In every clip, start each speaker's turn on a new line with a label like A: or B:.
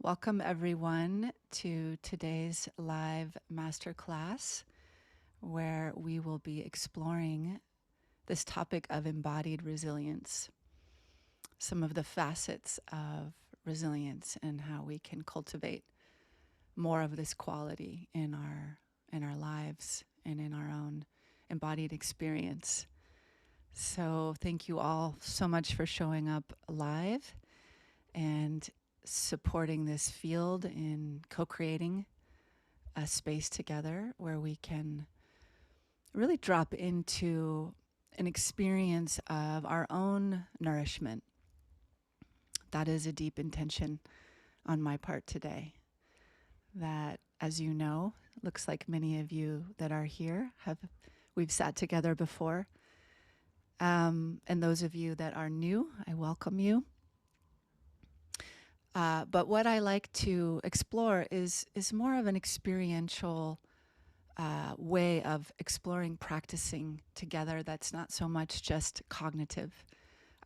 A: Welcome everyone to today's live masterclass where we will be exploring this topic of embodied resilience, some of the facets of resilience and how we can cultivate more of this quality in our lives and in our own embodied experience. So thank you all so much for showing up live and supporting this field in co-creating a space together where we can really drop into an experience of our own nourishment. That is a deep intention on my part today. That, as you know, looks like many of you that are here we've sat together before. And those of you that are new, I welcome you. But what I like to explore is more of an experiential way of exploring, practicing together. That's not so much just cognitive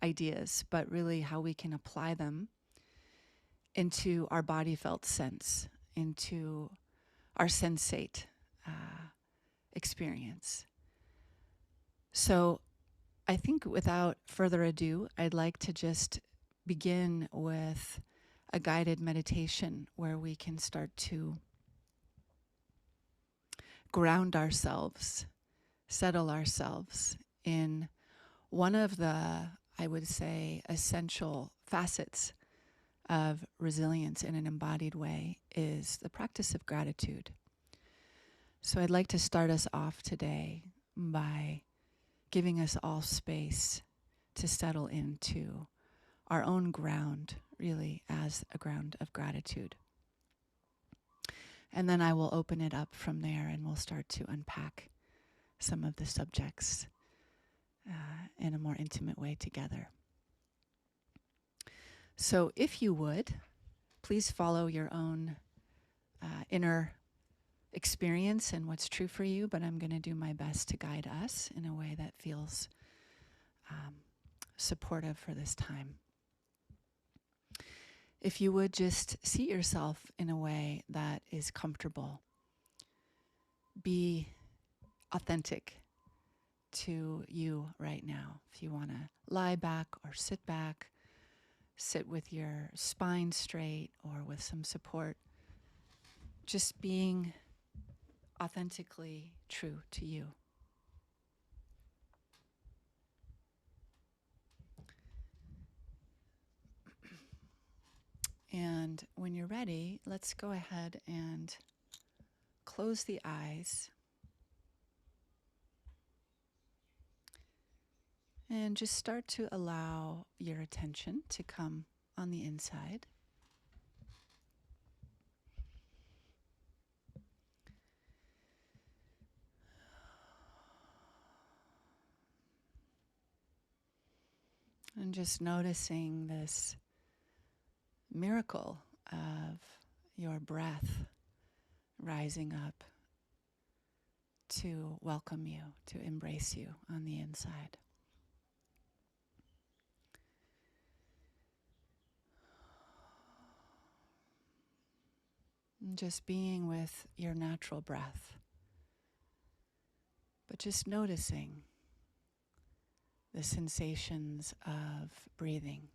A: ideas, but really how we can apply them into our body felt sense, into our sensate experience. So I think without further ado, I'd like to just begin with a guided meditation where we can start to ground ourselves, settle ourselves in one of the, I would say, essential facets of resilience in an embodied way is the practice of gratitude. So I'd like to start us off today by giving us all space to settle into our own ground, really as a ground of gratitude. And then I will open it up from there and we'll start to unpack some of the subjects in a more intimate way together. So if you would, please follow your own inner experience and what's true for you, but I'm going to do my best to guide us in a way that feels supportive for this time. If you would just seat yourself in a way that is comfortable, be authentic to you right now. If you want to lie back or sit back, sit with your spine straight or with some support, just being authentically true to you. And when you're ready, let's go ahead and close the eyes and just start to allow your attention to come on the inside. And just noticing this miracle of your breath rising up to welcome you, to embrace you on the inside. And just being with your natural breath, but just noticing the sensations of breathing.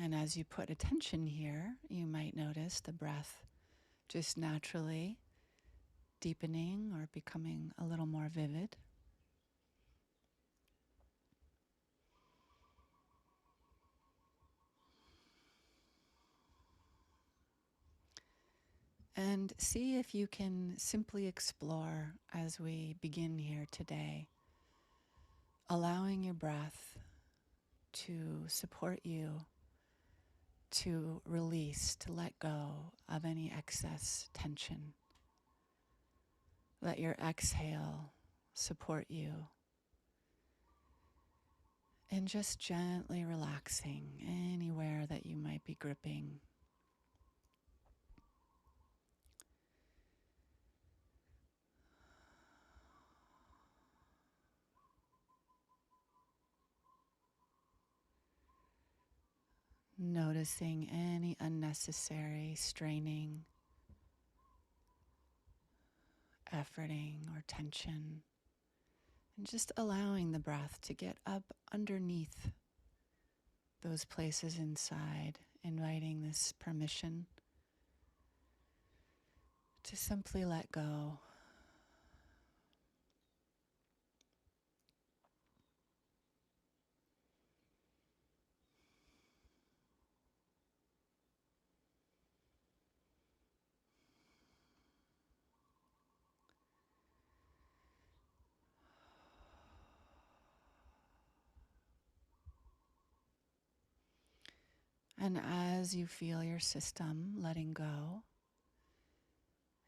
A: And as you put attention here, you might notice the breath just naturally deepening or becoming a little more vivid. And see if you can simply explore as we begin here today, allowing your breath to support you, to release, to let go of any excess tension. Let your exhale support you. And just gently relaxing anywhere that you might be gripping. Noticing any unnecessary straining, efforting, or tension, and just allowing the breath to get up underneath those places inside, inviting this permission to simply let go. And as you feel your system letting go,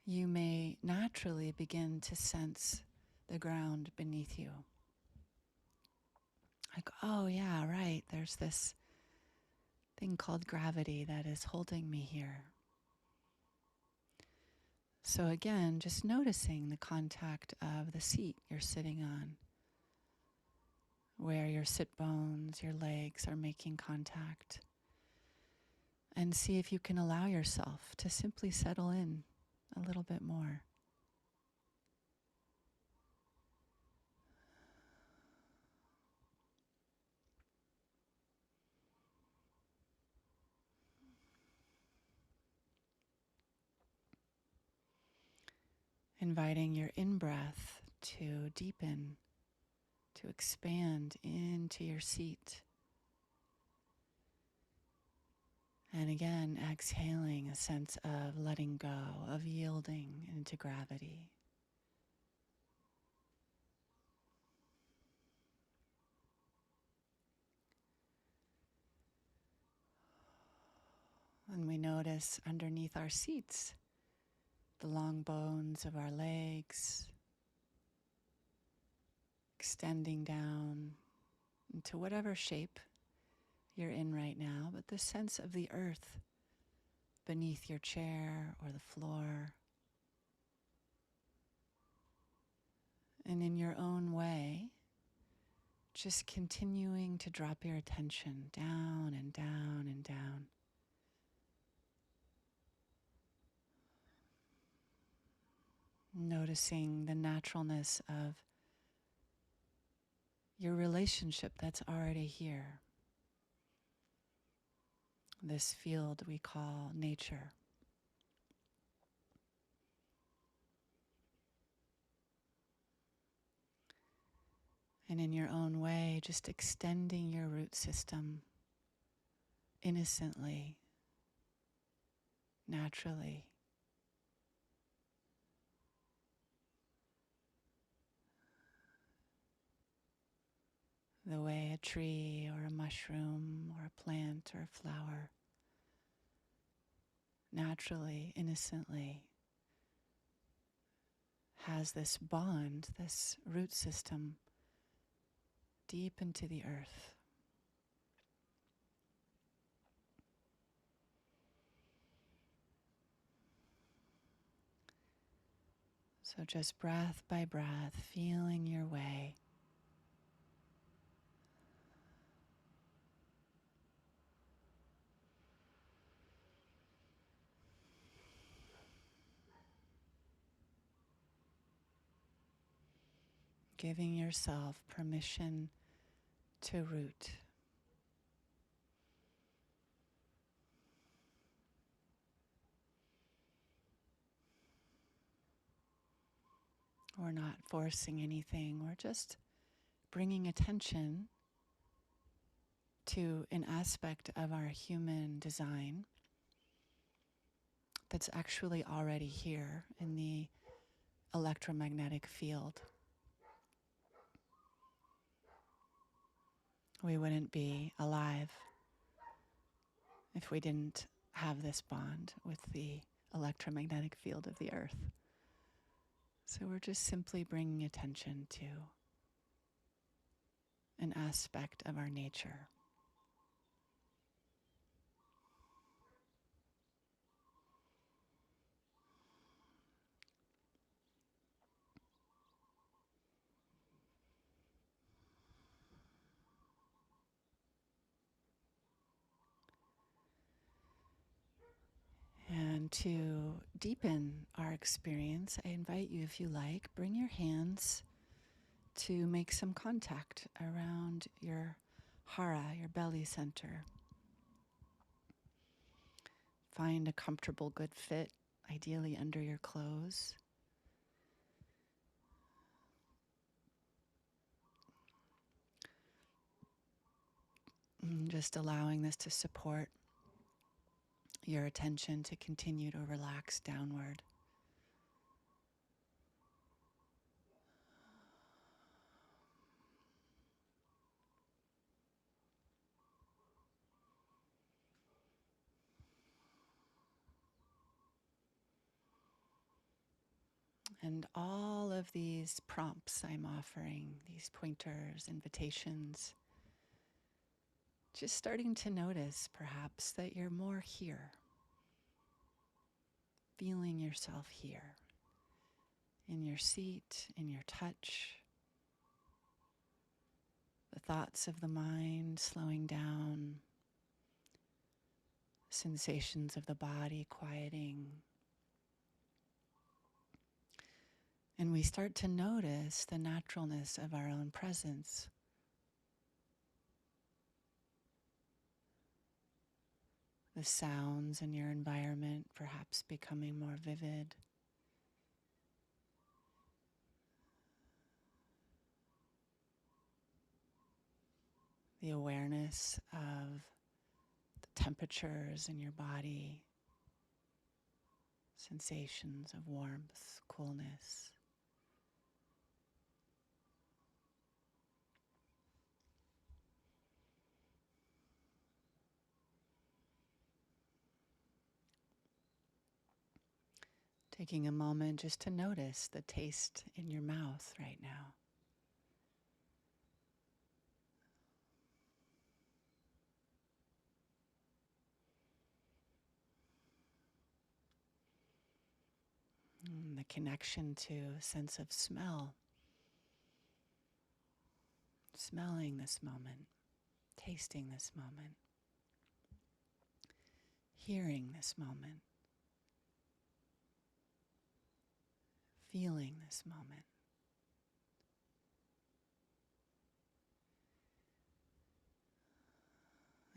A: you may naturally begin to sense the ground beneath you. Like, oh yeah, right, there's this thing called gravity that is holding me here. So again, just noticing the contact of the seat you're sitting on, where your sit bones, your legs are making contact. And see if you can allow yourself to simply settle in a little bit more. Inviting your in-breath to deepen, to expand into your seat. And again, exhaling a sense of letting go, of yielding into gravity. And we notice underneath our seats, the long bones of our legs, extending down into whatever shape you're in right now, but the sense of the earth beneath your chair or the floor. And in your own way, just continuing to drop your attention down and down and down. Noticing the naturalness of your relationship that's already here. This field we call nature. And in your own way, just extending your root system innocently, naturally. The way a tree or a mushroom or a plant or a flower naturally, innocently has this bond, this root system deep into the earth. So just breath by breath, feeling your way. Giving yourself permission to root. We're not forcing anything. We're just bringing attention to an aspect of our human design that's actually already here in the electromagnetic field. We wouldn't be alive if we didn't have this bond with the electromagnetic field of the earth. So we're just simply bringing attention to an aspect of our nature. And to deepen our experience, I invite you, if you like, bring your hands to make some contact around your hara, your belly center. Find a comfortable, good fit, ideally under your clothes. And just allowing this to support your attention to continue to relax downward. And all of these prompts I'm offering, these pointers, invitations, just starting to notice perhaps that you're more here, feeling yourself here, in your seat, in your touch, the thoughts of the mind slowing down, sensations of the body quieting. And we start to notice the naturalness of our own presence. The sounds in your environment perhaps becoming more vivid. The awareness of the temperatures in your body, sensations of warmth, coolness. Taking a moment just to notice the taste in your mouth right now. The connection to a sense of smell. Smelling this moment, tasting this moment, hearing this moment, feeling this moment.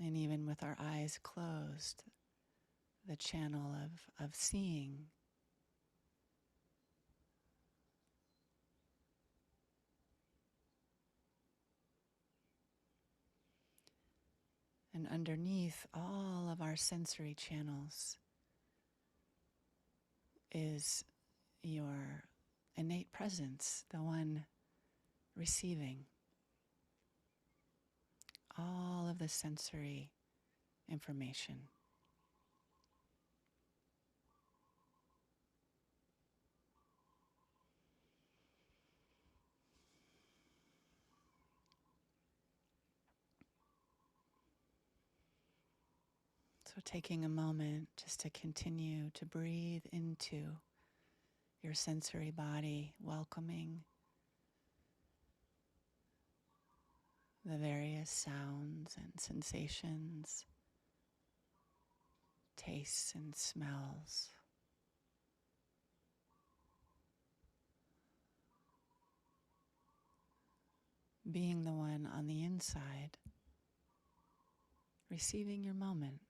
A: And even with our eyes closed, the channel of seeing. And underneath all of our sensory channels is your innate presence, the one receiving all of the sensory information. So taking a moment just to continue to breathe into your sensory body, welcoming the various sounds and sensations, tastes and smells. Being the one on the inside, receiving your moment.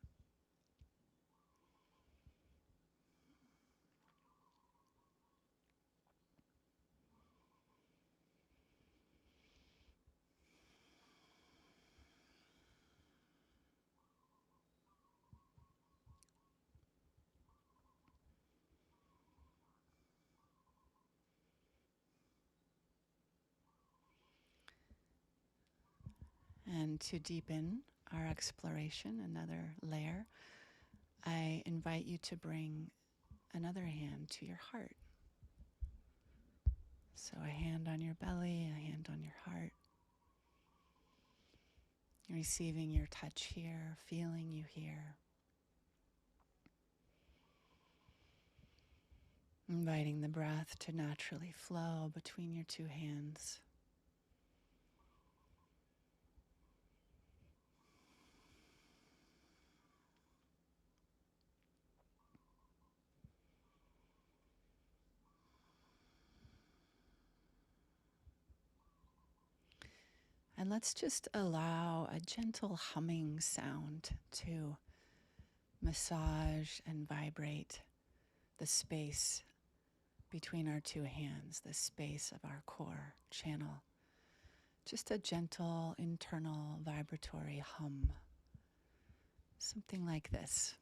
A: And to deepen our exploration, another layer, I invite you to bring another hand to your heart. So a hand on your belly, a hand on your heart. Receiving your touch here, feeling you here. Inviting the breath to naturally flow between your two hands. And let's just allow a gentle humming sound to massage and vibrate the space between our two hands, the space of our core channel. Just a gentle internal vibratory hum. Something like this.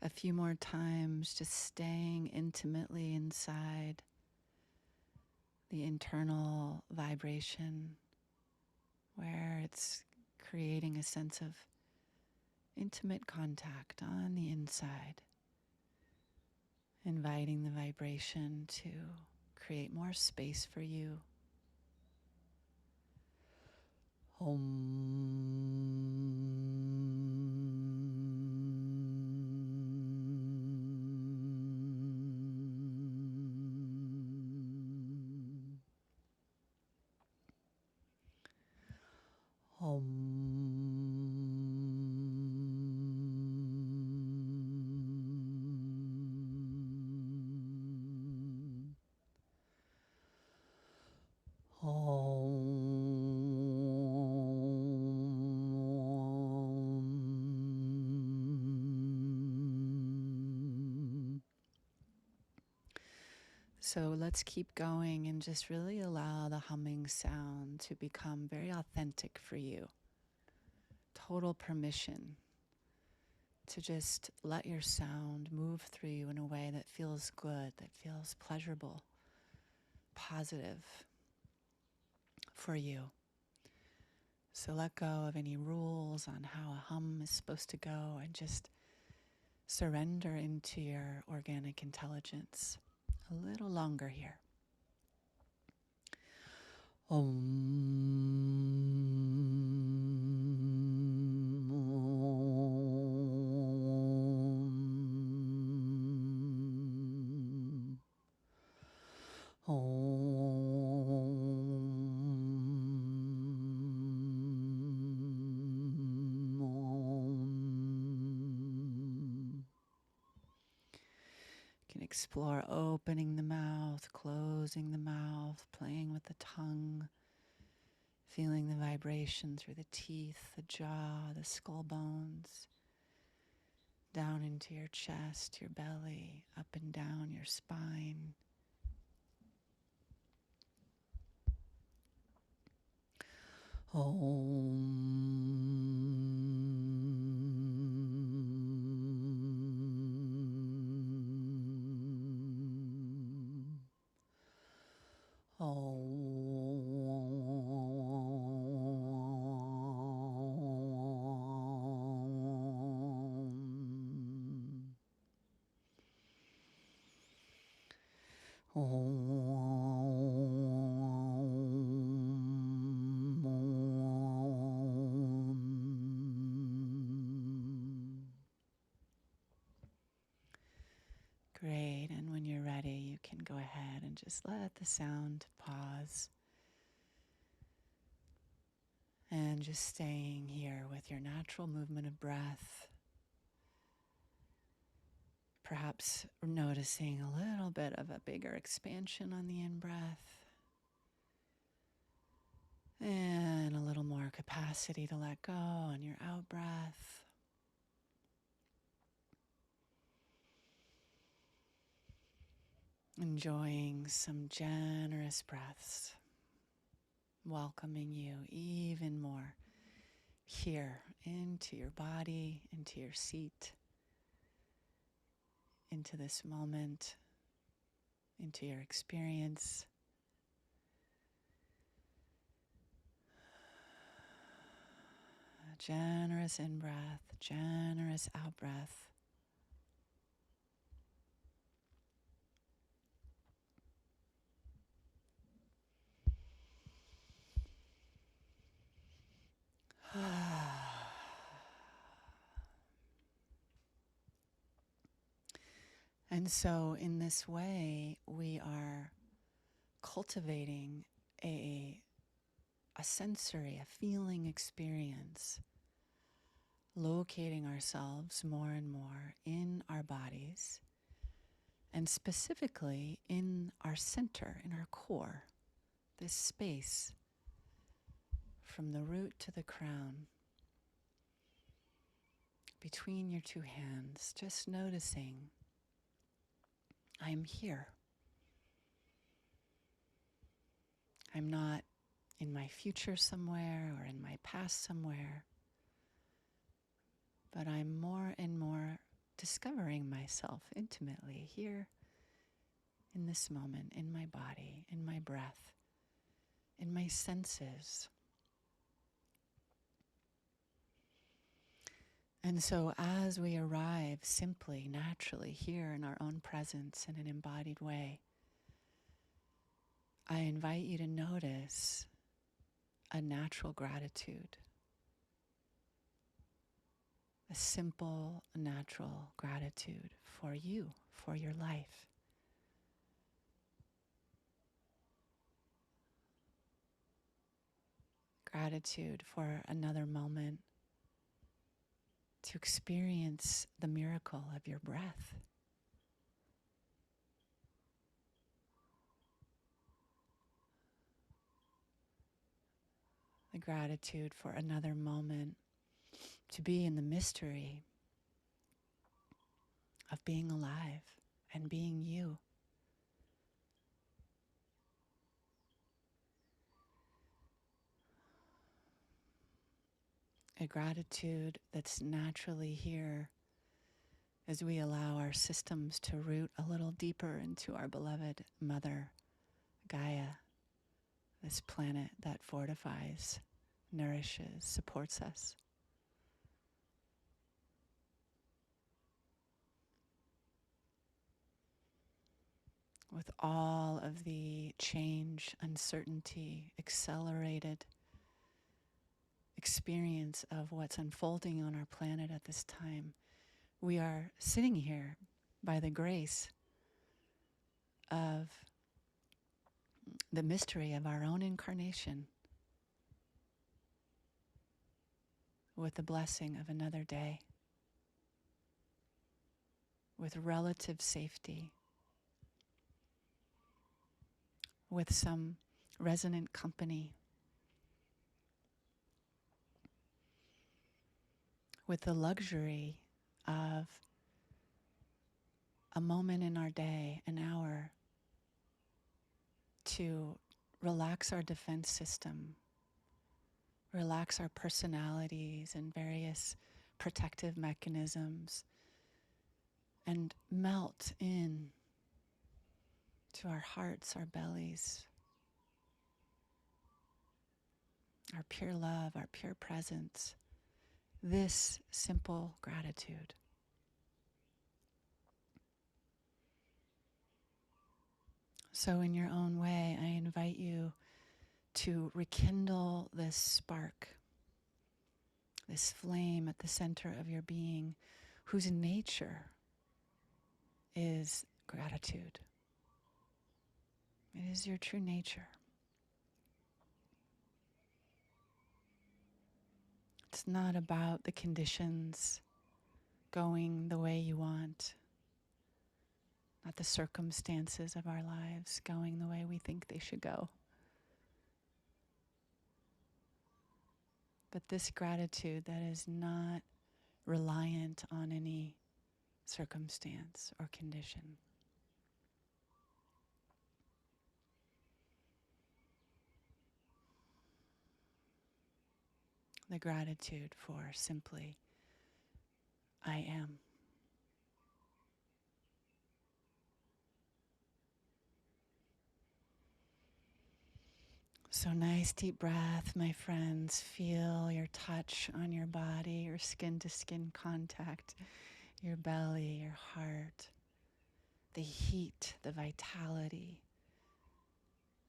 A: A few more times, just staying intimately inside the internal vibration where it's creating a sense of intimate contact on the inside, inviting the vibration to create more space for you. So let's keep going and just really allow the humming sound to become very authentic for you. Total permission to just let your sound move through you in a way that feels good, that feels pleasurable, positive for you. So let go of any rules on how a hum is supposed to go and just surrender into your organic intelligence. A little longer here. Explore opening the mouth, closing the mouth, playing with the tongue, feeling the vibration through the teeth, the jaw, the skull bones, down into your chest, your belly, up and down your spine. Great, and when you're ready, you can go ahead and just let the sound pause. And just staying here with your natural movement of breath. Perhaps noticing a little bit of a bigger expansion on the in-breath. And a little more capacity to let go on your out-breath. Enjoying some generous breaths, welcoming you even more here into your body, into your seat, into this moment, into your experience. Generous in-breath, generous out-breath. And so in this way, we are cultivating a sensory, a feeling experience, locating ourselves more and more in our bodies, and specifically in our center, in our core, this space from the root to the crown, between your two hands, just noticing, I am here. I'm not in my future somewhere or in my past somewhere, but I'm more and more discovering myself intimately here in this moment, in my body, in my breath, in my senses. And so as we arrive simply, naturally here in our own presence in an embodied way, I invite you to notice a natural gratitude, a simple, natural gratitude for you, for your life. Gratitude for another moment to experience the miracle of your breath. The gratitude for another moment to be in the mystery of being alive and being you. A gratitude that's naturally here as we allow our systems to root a little deeper into our beloved Mother, Gaia, this planet that fortifies, nourishes, supports us. With all of the change, uncertainty, accelerated experience of what's unfolding on our planet at this time, we are sitting here by the grace of the mystery of our own incarnation, with the blessing of another day, with relative safety, with some resonant company, with the luxury of a moment in our day, an hour, to relax our defense system, relax our personalities and various protective mechanisms, and melt in to our hearts, our bellies, our pure love, our pure presence, this simple gratitude. So in your own way, I invite you to rekindle this spark, this flame at the center of your being, whose nature is gratitude. It is your true nature. It's not about the conditions going the way you want, not the circumstances of our lives going the way we think they should go. But this gratitude that is not reliant on any circumstance or condition. The gratitude for simply, I am. So nice deep breath, my friends. Feel your touch on your body, your skin to skin contact, your belly, your heart, the heat, the vitality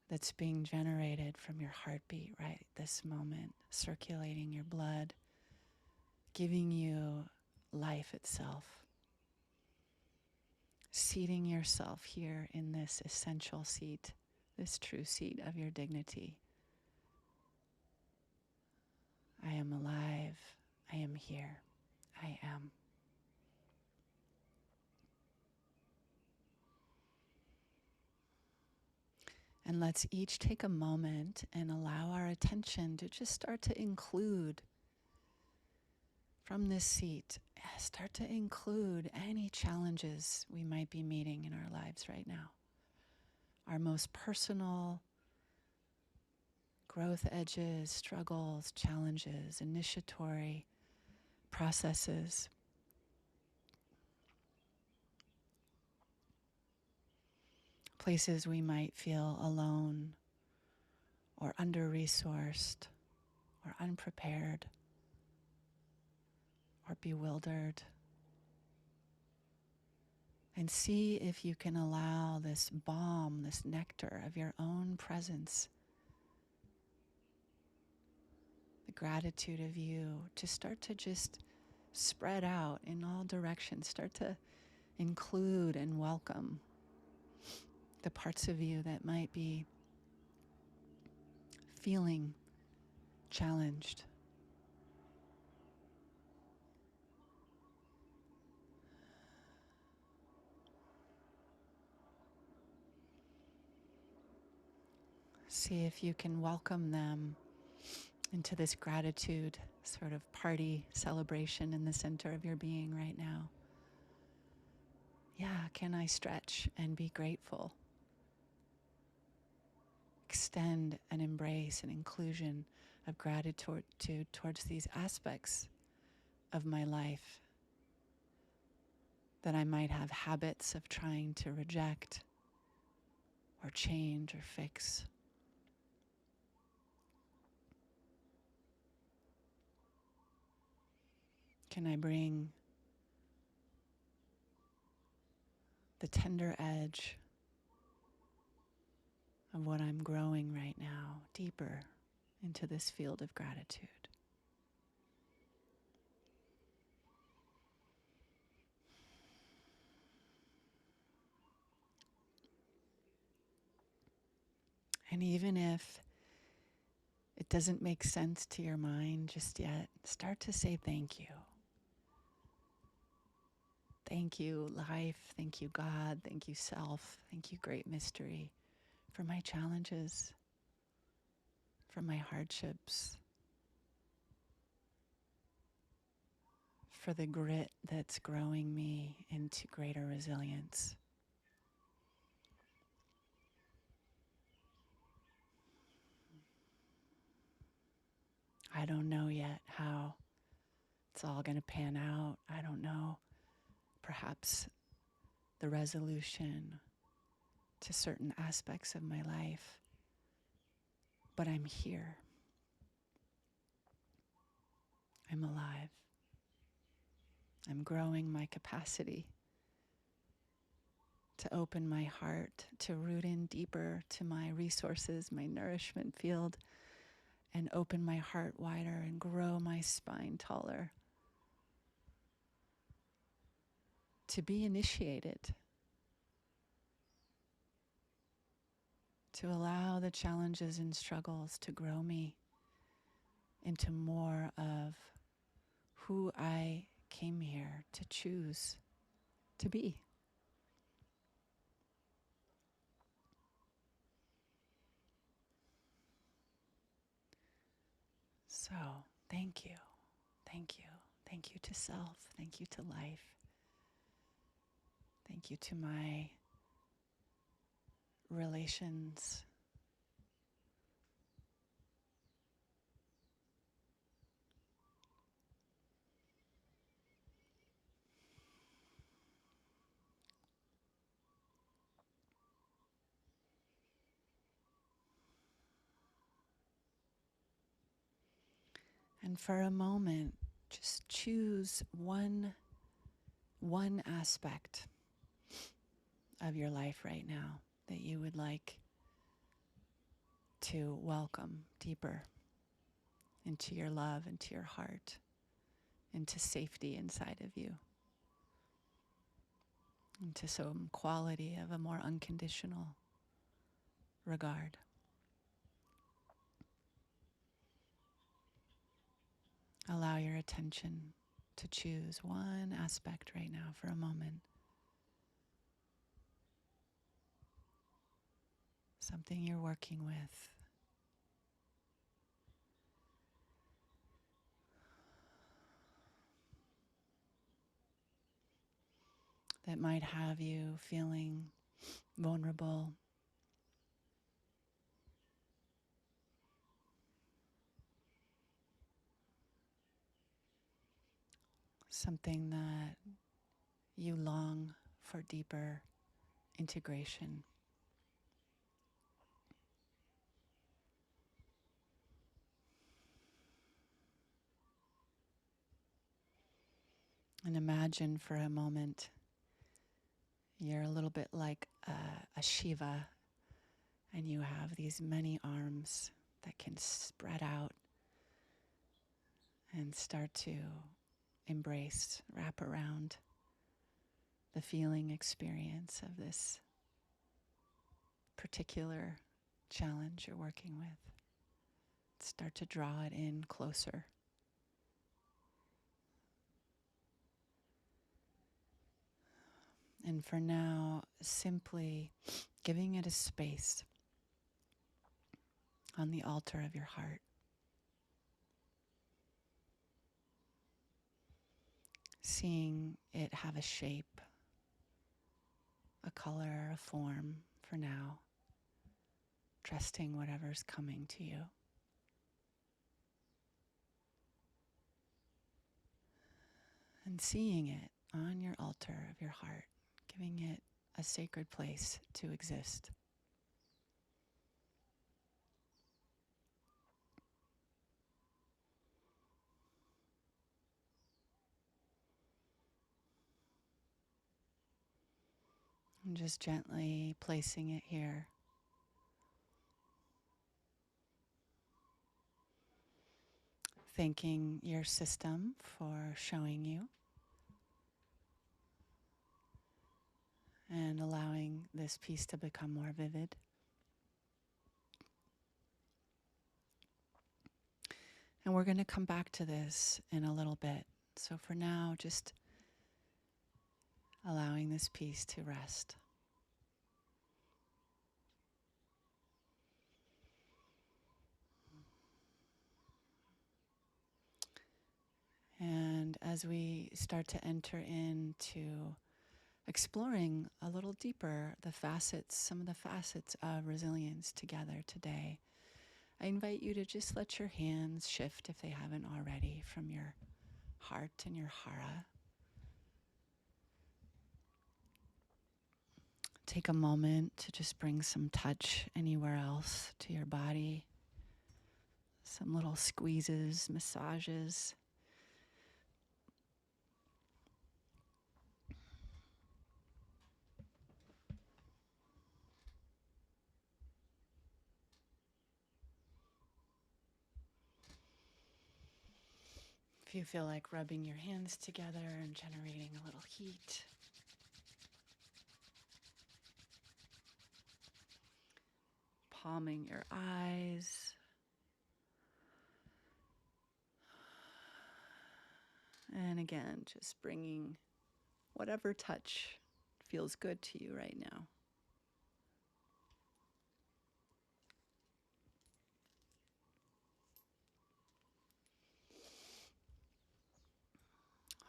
A: that's being generated from your heartbeat right this moment, circulating your blood, giving you life itself. Seating yourself here in this essential seat, this true seat of your dignity. I am alive. I am here. I am. And let's each take a moment and allow our attention to just start to include from this seat, start to include any challenges we might be meeting in our lives right now. Our most personal growth edges, struggles, challenges, initiatory processes. Places we might feel alone or under-resourced or unprepared or bewildered. And see if you can allow this balm, this nectar of your own presence, the gratitude of you, to start to just spread out in all directions. Start to include and welcome the parts of you that might be feeling challenged. See if you can welcome them into this gratitude sort of party celebration in the center of your being right now. Yeah, can I stretch and be grateful? Extend and embrace an inclusion of gratitude towards these aspects of my life that I might have habits of trying to reject or change or fix. Can I bring the tender edge of what I'm growing right now deeper into this field of gratitude? And even if it doesn't make sense to your mind just yet, start to say thank you. Thank you, life. Thank you, God. Thank you, self. Thank you, great mystery, for my challenges, for my hardships, for the grit that's growing me into greater resilience. I don't know yet how it's all going to pan out. I don't know, perhaps the resolution to certain aspects of my life, but I'm here. I'm alive. I'm growing my capacity to open my heart, to root in deeper to my resources, my nourishment field, and open my heart wider and grow my spine taller. To be initiated, to allow the challenges and struggles to grow me into more of who I came here to choose to be. So, thank you, thank you, thank you to self, thank you to life, thank you to my relations, And for a moment, just choose one aspect of your life right now that you would like to welcome deeper into your love, into your heart, into safety inside of you, into some quality of a more unconditional regard. Allow your attention to choose one aspect right now for a moment. Something you're working with. That might have you feeling vulnerable, something that you long for deeper integration. And imagine for a moment you're a little bit like a Shiva, and you have these many arms that can spread out and start to embrace, wrap around the feeling experience of this particular challenge you're working with. Start to draw it in closer. And for now, simply giving it a space on the altar of your heart. Seeing it have a shape, a color, a form for now. Trusting whatever's coming to you. And seeing it on your altar of your heart, giving it a sacred place to exist. And just gently placing it here. Thanking your system for showing you and allowing this piece to become more vivid. And we're going to come back to this in a little bit. So for now, just allowing this piece to rest. And as we start to enter into exploring a little deeper some of the facets of resilience together today, I invite you to just let your hands shift, if they haven't already, from your heart and your hara. Take a moment to just bring some touch anywhere else to your body. Some little squeezes, massages. If you feel like rubbing your hands together and generating a little heat. Palming your eyes. And again, just bringing whatever touch feels good to you right now.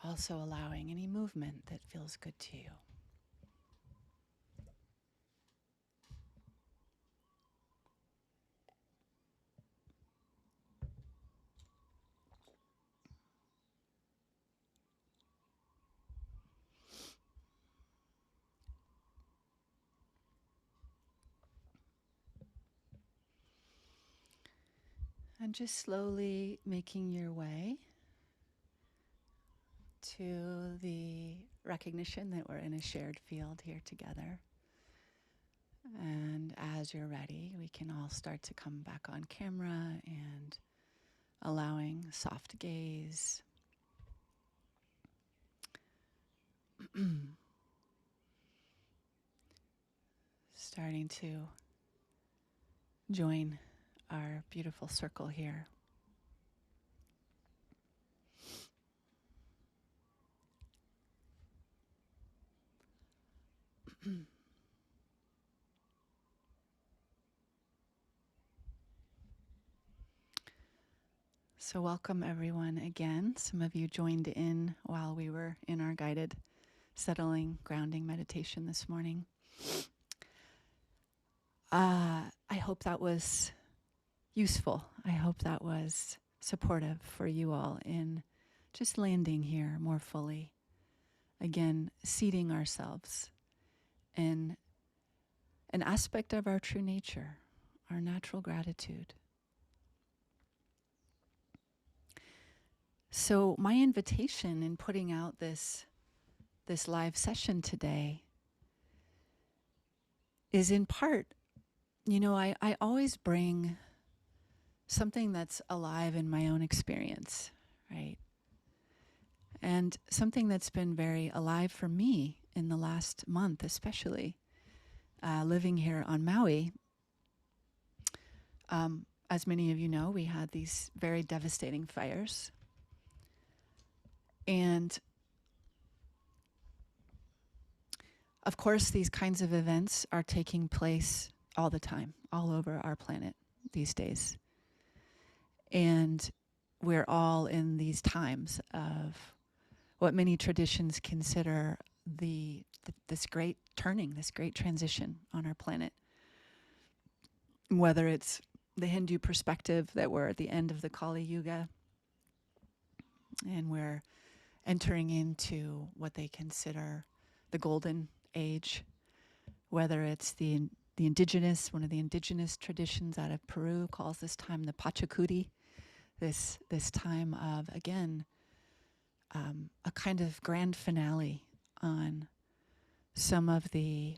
A: Also allowing any movement that feels good to you. And just slowly making your way to the recognition that we're in a shared field here together. And as you're ready, we can all start to come back on camera and allowing soft gaze. Starting to join our beautiful circle here. So welcome everyone again. Some of you joined in while we were in our guided settling grounding meditation this morning. I hope that was useful. I hope that was supportive for you all in just landing here more fully. Again, seating ourselves in an aspect of our true nature, our natural gratitude. So my invitation in putting out this live session today is in part, I always bring something that's alive in my own experience, right? And something that's been very alive for me in the last month, especially living here on Maui. As many of you know, we had these very devastating fires. And of course, these kinds of events are taking place all the time, all over our planet these days. And we're all in these times of what many traditions consider this great turning, this great transition on our planet. Whether it's the Hindu perspective that we're at the end of the Kali Yuga and we're entering into what they consider the golden age, whether it's the indigenous, one of the indigenous traditions out of Peru calls this time the Pachacudi, this time of, again, a kind of grand finale on some of the,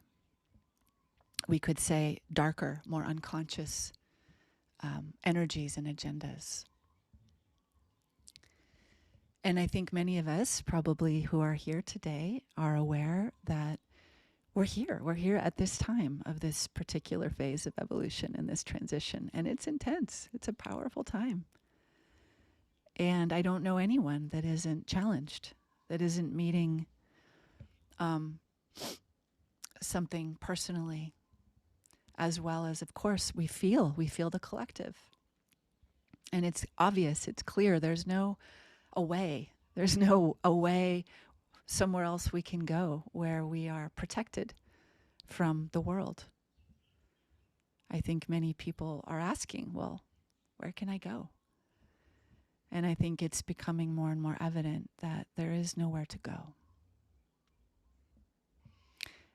A: we could say, darker, more unconscious energies and agendas. And I think many of us probably who are here today are aware that we're here at this time of this particular phase of evolution and this transition. And it's intense. It's a powerful time. And I don't know anyone that isn't challenged, that isn't meeting something personally, as well as, of course, we feel the collective. And it's obvious, it's clear, there's no away. There's no away somewhere else we can go where we are protected from the world. I think many people are asking, well, where can I go? And I think it's becoming more and more evident that there is nowhere to go.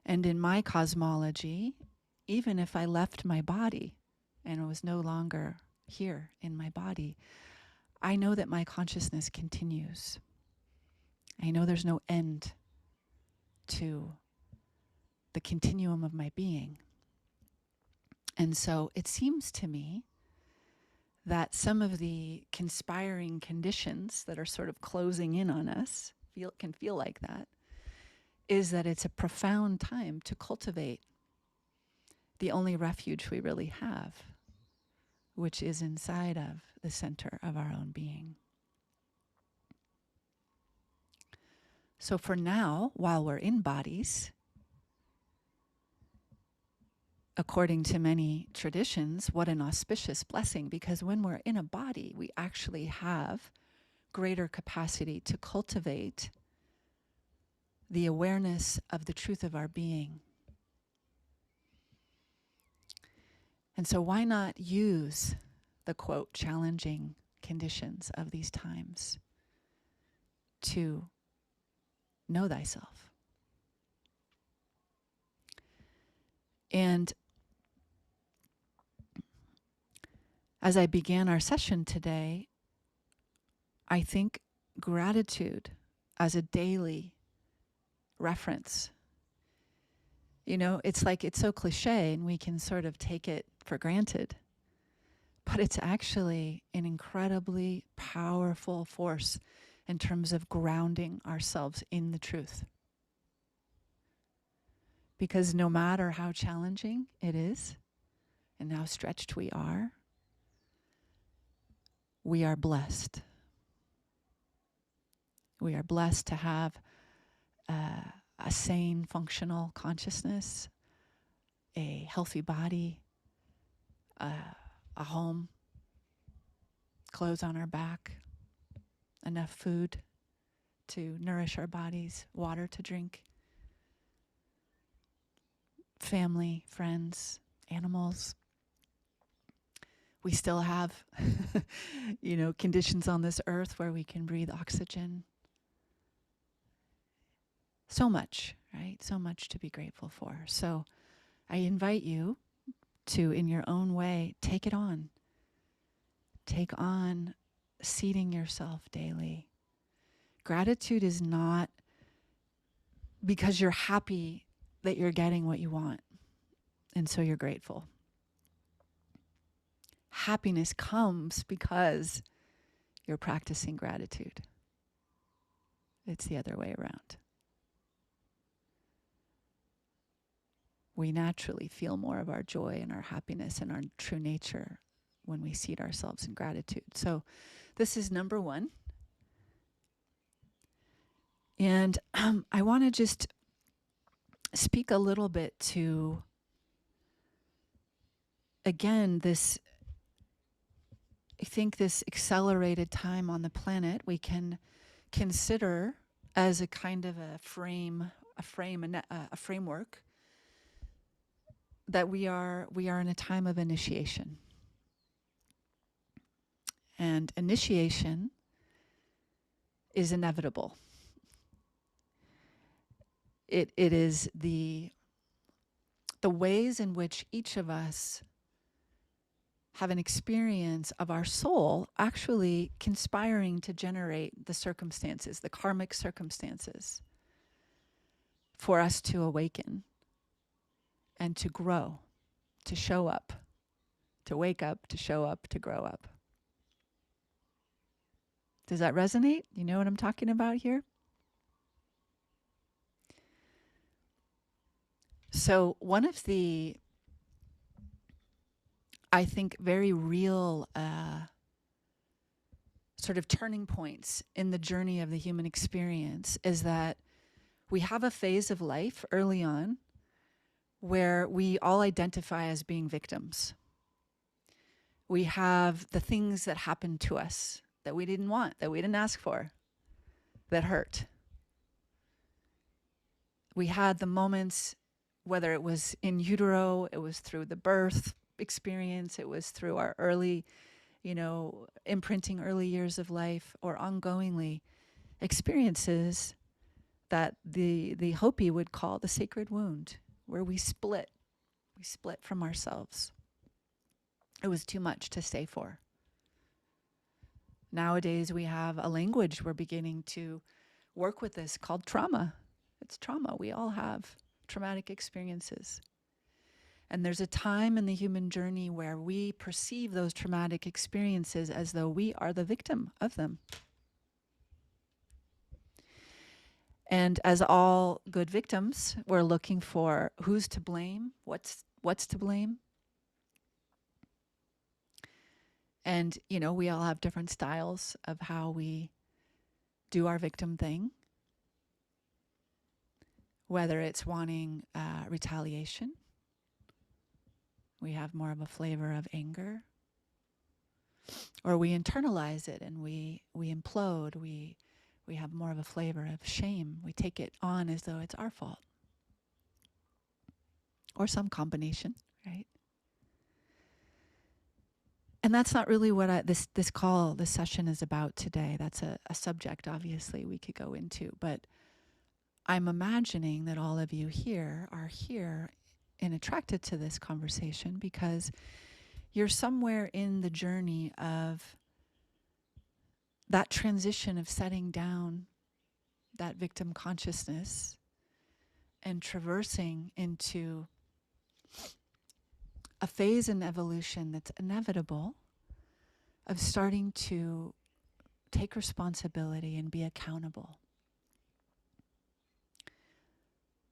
A: And in my cosmology, even if I left my body and was no longer here in my body, I know that my consciousness continues. I know there's no end to the continuum of my being. And so it seems to me that some of the conspiring conditions that are sort of closing in on us can feel like that, is that it's a profound time to cultivate the only refuge we really have, which is inside of the center of our own being. So for now, while we're in bodies, according to many traditions, what an auspicious blessing, because when we're in a body, we actually have greater capacity to cultivate the awareness of the truth of our being. And so why not use the, quote, challenging conditions of these times to know thyself? And As I began our session today, I think gratitude as a daily reference. You know, it's like it's so cliche and we can sort of take it for granted, but it's actually an incredibly powerful force in terms of grounding ourselves in the truth. Because no matter how challenging it is and how stretched we are blessed. We are blessed to have a sane, functional consciousness, a healthy body, a home, clothes on our back, enough food to nourish our bodies, water to drink, family, friends, animals. We still have, conditions on this earth where we can breathe oxygen. So much, right? So much to be grateful for. So I invite you to, in your own way, take it on. Take on seating yourself daily. Gratitude is not because you're happy that you're getting what you want, and so you're grateful. Happiness comes because you're practicing gratitude. It's the other way around. We naturally feel more of our joy and our happiness and our true nature when we seat ourselves in gratitude. So this is number one. And I want to just speak a little bit to, again, I think this accelerated time on the planet we can consider as a kind of a framework that we are in a time of initiation. And initiation is inevitable. It is the ways in which each of us have an experience of our soul actually conspiring to generate the circumstances, the karmic circumstances, for us to awaken and to grow, to show up, to wake up, to show up, to grow up. Does that resonate? You know what I'm talking about here? So one of the, I think, very real sort of turning points in the journey of the human experience is that we have a phase of life early on where we all identify as being victims. We have the things that happened to us that we didn't want, that we didn't ask for, that hurt. We had the moments, whether it was in utero, it was through the birth experience, it was through our early, imprinting early years of life, or ongoingly experiences that the Hopi would call the sacred wound, where we split from ourselves. It was too much to stay for. Nowadays we have a language we're beginning to work with this called trauma. It's trauma. We all have traumatic experiences. And there's a time in the human journey where we perceive those traumatic experiences as though we are the victim of them. And as all good victims, we're looking for who's to blame, what's to blame. And, we all have different styles of how we do our victim thing, whether it's wanting retaliation. We have more of a flavor of anger, or we internalize it and we implode. We have more of a flavor of shame. We take it on as though it's our fault, or some combination, right? And that's not really what this session is about today. That's a subject, obviously, we could go into. But I'm imagining that all of you here are here and attracted to this conversation because you're somewhere in the journey of that transition of setting down that victim consciousness and traversing into a phase in evolution that's inevitable of starting to take responsibility and be accountable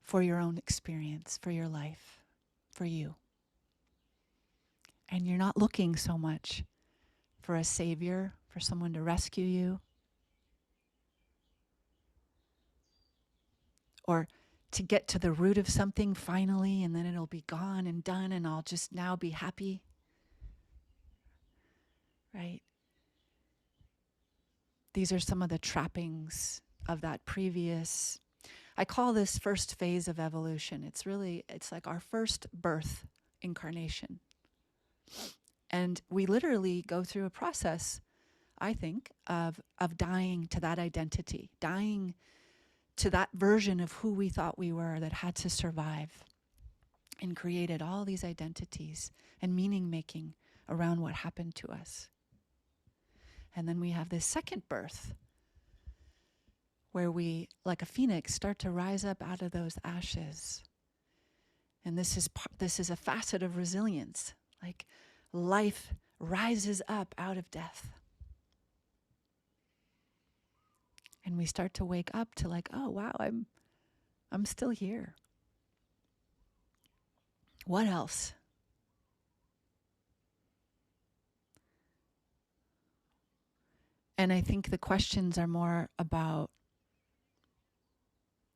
A: for your own experience, for your life, for you. And you're not looking so much for a savior, for someone to rescue you, or to get to the root of something finally, and then it'll be gone and done, and I'll just now be happy. Right? These are some of the trappings of that previous, I call this first phase of evolution. It's like our first birth incarnation. And we literally go through a process, I think, of dying to that identity, dying to that version of who we thought we were that had to survive, and created all these identities and meaning making around what happened to us. And then we have this second birth where we, like a phoenix, start to rise up out of those ashes. And this is a facet of resilience. Like life rises up out of death. And we start to wake up to like, oh wow, I'm still here. What else? And I think the questions are more about,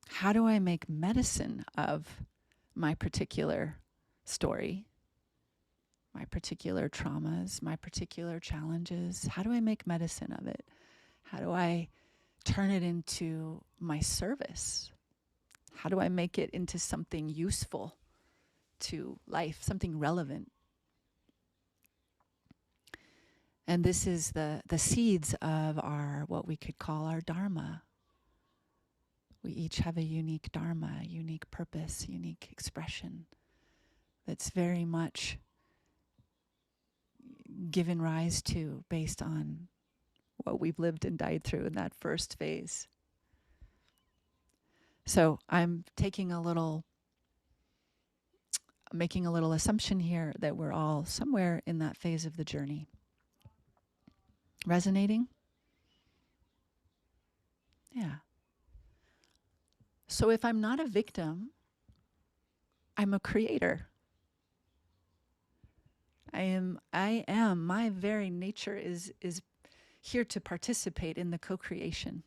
A: how do I make medicine of my particular story, my particular traumas, my particular challenges? How do I make medicine of it? How do I turn it into my service? How do I make it into something useful to life, something relevant? And this is the seeds of our, what we could call our dharma. We each have a unique dharma, unique purpose, unique expression that's very much given rise to based on what we've lived and died through in that first phase. So I'm making a little assumption here that we're all somewhere in that phase of the journey. Resonating? Yeah. So if I'm not a victim, I'm a creator. My very nature is here to participate in the co-creation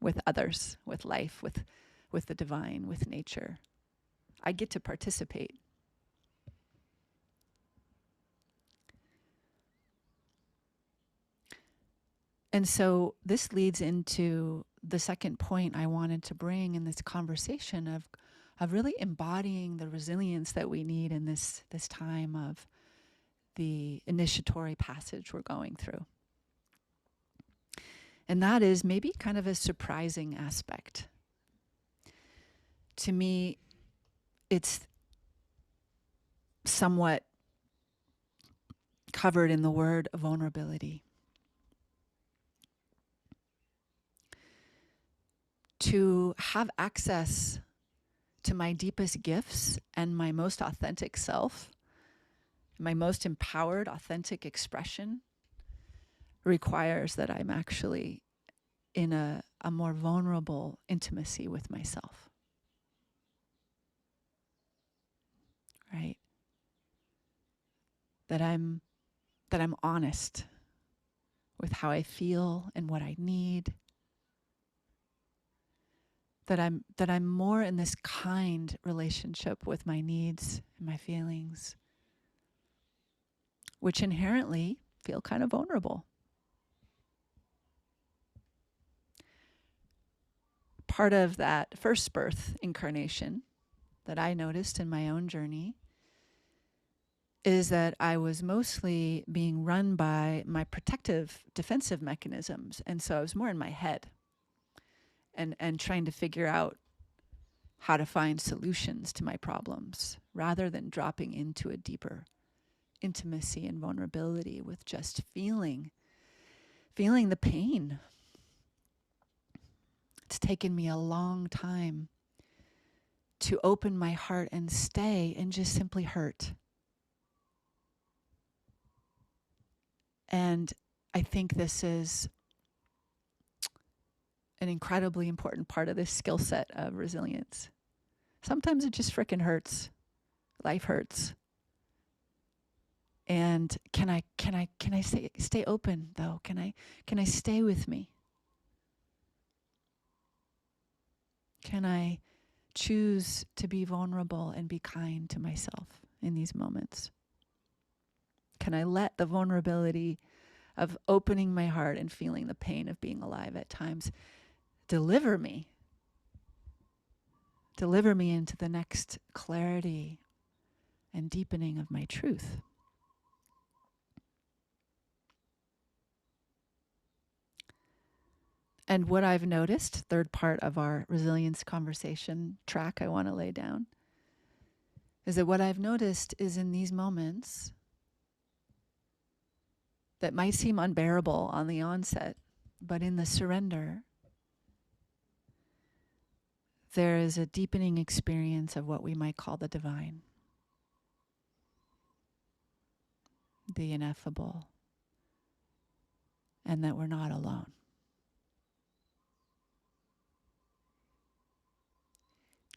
A: with others, with life, with the divine, with nature. I get to participate. And so this leads into the second point I wanted to bring in this conversation of really embodying the resilience that we need in this time of the initiatory passage we're going through. And that is maybe kind of a surprising aspect. To me, it's somewhat covered in the word vulnerability. To have access to my deepest gifts and my most authentic self, my most empowered, authentic expression, requires that I'm actually in a more vulnerable intimacy with myself. Right? That I'm honest with how I feel and what I need. That I'm more in this kind relationship with my needs and my feelings, which inherently feel kind of vulnerable. Part of that first birth incarnation that I noticed in my own journey is that I was mostly being run by my protective defensive mechanisms. And so I was more in my head and trying to figure out how to find solutions to my problems rather than dropping into a deeper intimacy and vulnerability with just feeling the pain. It's taken me a long time to open my heart and stay and just simply hurt. And I think this is an incredibly important part of this skill set of resilience. Sometimes it just frickin' hurts. Life hurts. And can I stay open though? Can I stay with me? Can I choose to be vulnerable and be kind to myself in these moments? Can I let the vulnerability of opening my heart and feeling the pain of being alive at times deliver me into the next clarity and deepening of my truth? And what I've noticed, third part of our resilience conversation track I want to lay down, is that what I've noticed is in these moments that might seem unbearable on the onset, but in the surrender, there is a deepening experience of what we might call the divine, the ineffable, and that we're not alone.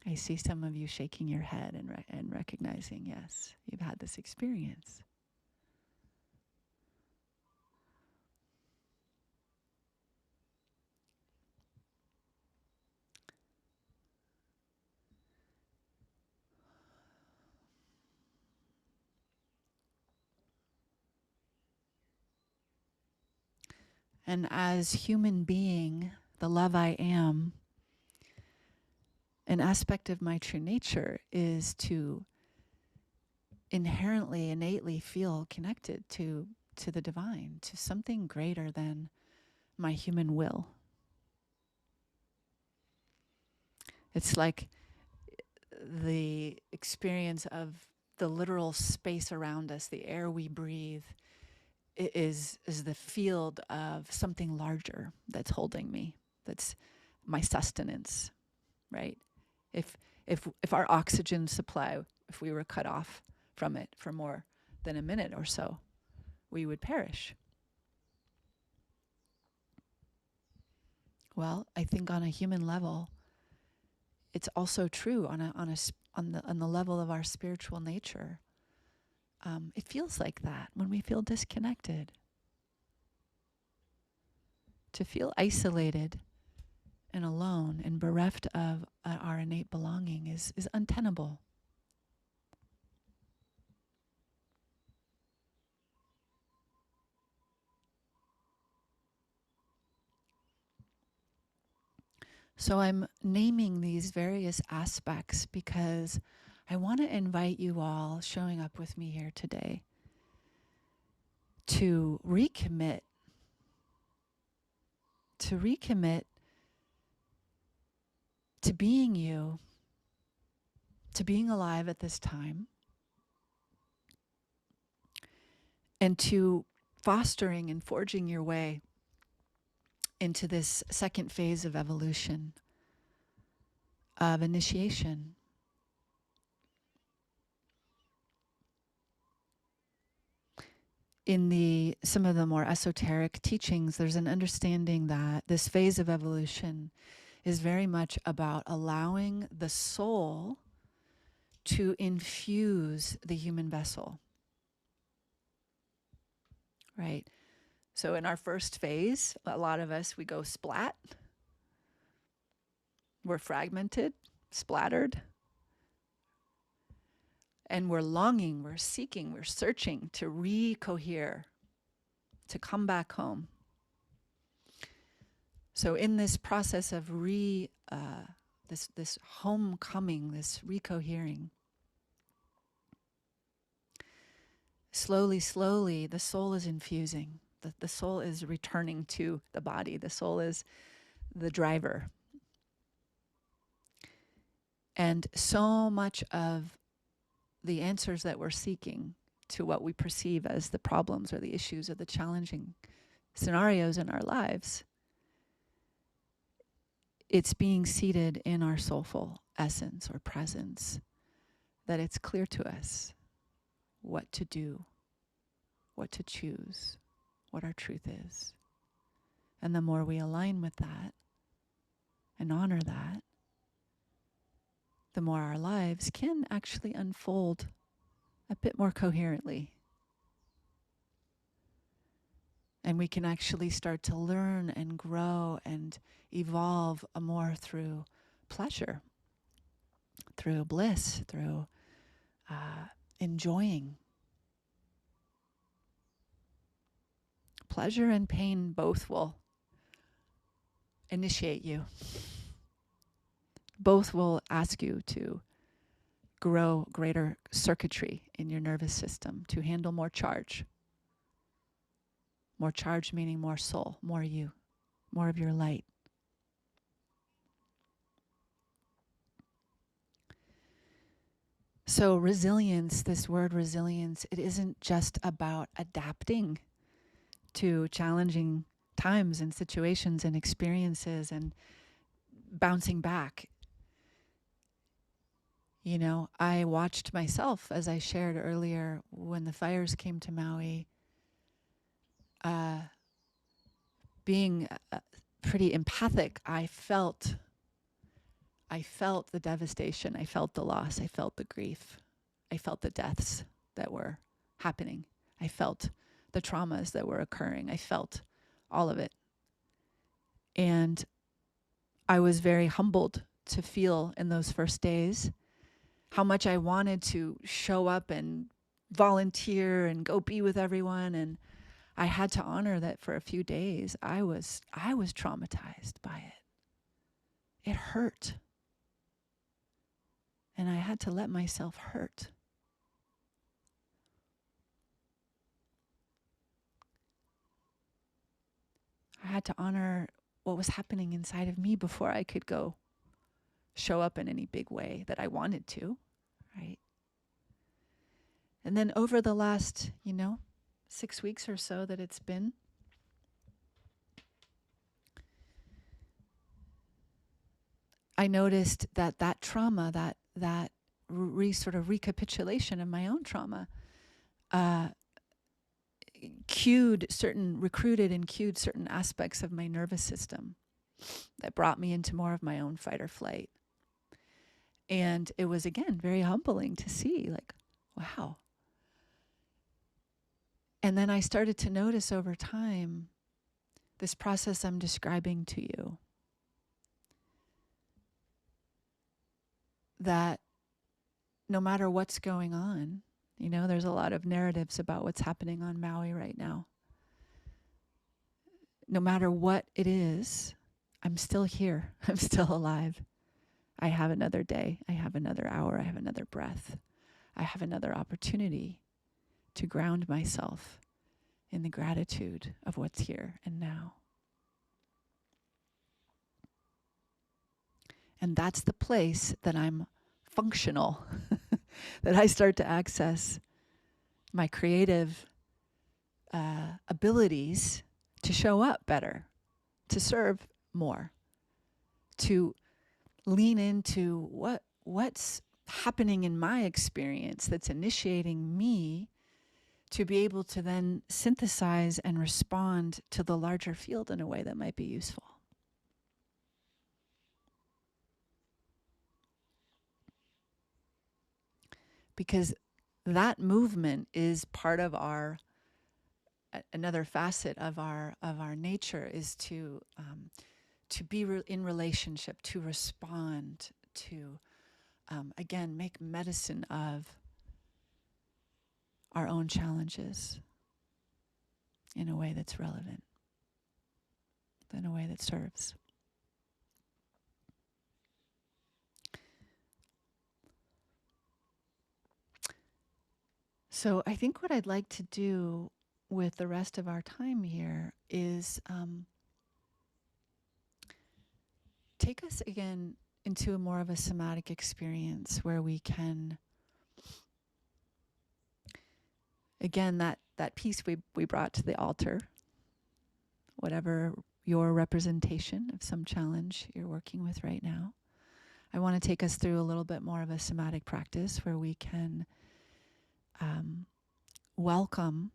A: I see some of you shaking your head and recognizing, yes, you've had this experience. And as human being, the love I am, an aspect of my true nature is to inherently, innately feel connected to the divine, to something greater than my human will. It's like the experience of the literal space around us, the air we breathe, is the field of something larger that's holding me, that's my sustenance, right? If our oxygen supply, if we were cut off from it for more than a minute or so, we would perish. Well, I think on a human level, it's also true on the level of our spiritual nature. It feels like that when we feel disconnected. To feel isolated and alone and bereft of our innate belonging is untenable. So I'm naming these various aspects because I want to invite you all showing up with me here today to recommit to being you, to being alive at this time, and to fostering and forging your way into this second phase of evolution, of initiation. In some of the more esoteric teachings, there's an understanding that this phase of evolution is very much about allowing the soul to infuse the human vessel, right? So in our first phase, a lot of us, we go splat. We're fragmented, splattered, and we're longing, we're seeking, we're searching to recohere, to come back home. So in this process of this homecoming, this recohering, slowly, the soul is infusing. The soul is returning to the body. The soul is the driver. And so much of the answers that we're seeking to what we perceive as the problems or the issues or the challenging scenarios in our lives, it's being seated in our soulful essence or presence, that it's clear to us what to do, what to choose, what our truth is. And the more we align with that and honor that, the more our lives can actually unfold a bit more coherently. And we can actually start to learn and grow and evolve more through pleasure, through bliss, through enjoying. Pleasure and pain both will initiate you. Both will ask you to grow greater circuitry in your nervous system to handle more charge. More charge meaning more soul, more you, more of your light. So resilience, this word resilience, it isn't just about adapting to challenging times and situations and experiences and bouncing back. You know, I watched myself, as I shared earlier, when the fires came to Maui, being pretty empathic. I felt the devastation. I felt the loss. I felt the grief. I felt the deaths that were happening. I felt the traumas that were occurring. I felt all of it. And I was very humbled to feel in those first days how much I wanted to show up and volunteer and go be with everyone. And I had to honor that for a few days I was traumatized by it. It hurt. And I had to let myself hurt. I had to honor what was happening inside of me before I could go show up in any big way that I wanted to, right? And then over the last, 6 weeks or so that it's been, I noticed that trauma, that sort of recapitulation of my own trauma, recruited and cued certain aspects of my nervous system that brought me into more of my own fight or flight. And it was, again, very humbling to see, like, wow. And then I started to notice over time this process I'm describing to you, that no matter what's going on, there's a lot of narratives about what's happening on Maui right now. No matter what it is, I'm still here. I'm still alive. I have another day. I have another hour. I have another breath. I have another opportunity to ground myself in the gratitude of what's here and now. And that's the place that I'm functional, that I start to access my creative abilities to show up better, to serve more, to lean into what's happening in my experience that's initiating me to be able to then synthesize and respond to the larger field in a way that might be useful. Because that movement is part of another facet of our nature, is to be in relationship, to respond, to again make medicine of our own challenges in a way that's relevant, in a way that serves. So I think what I'd like to do with the rest of our time here is take us again into a more of a somatic experience where we can again, that piece we brought to the altar, whatever your representation of some challenge you're working with right now. I want to take us through a little bit more of a somatic practice where we can welcome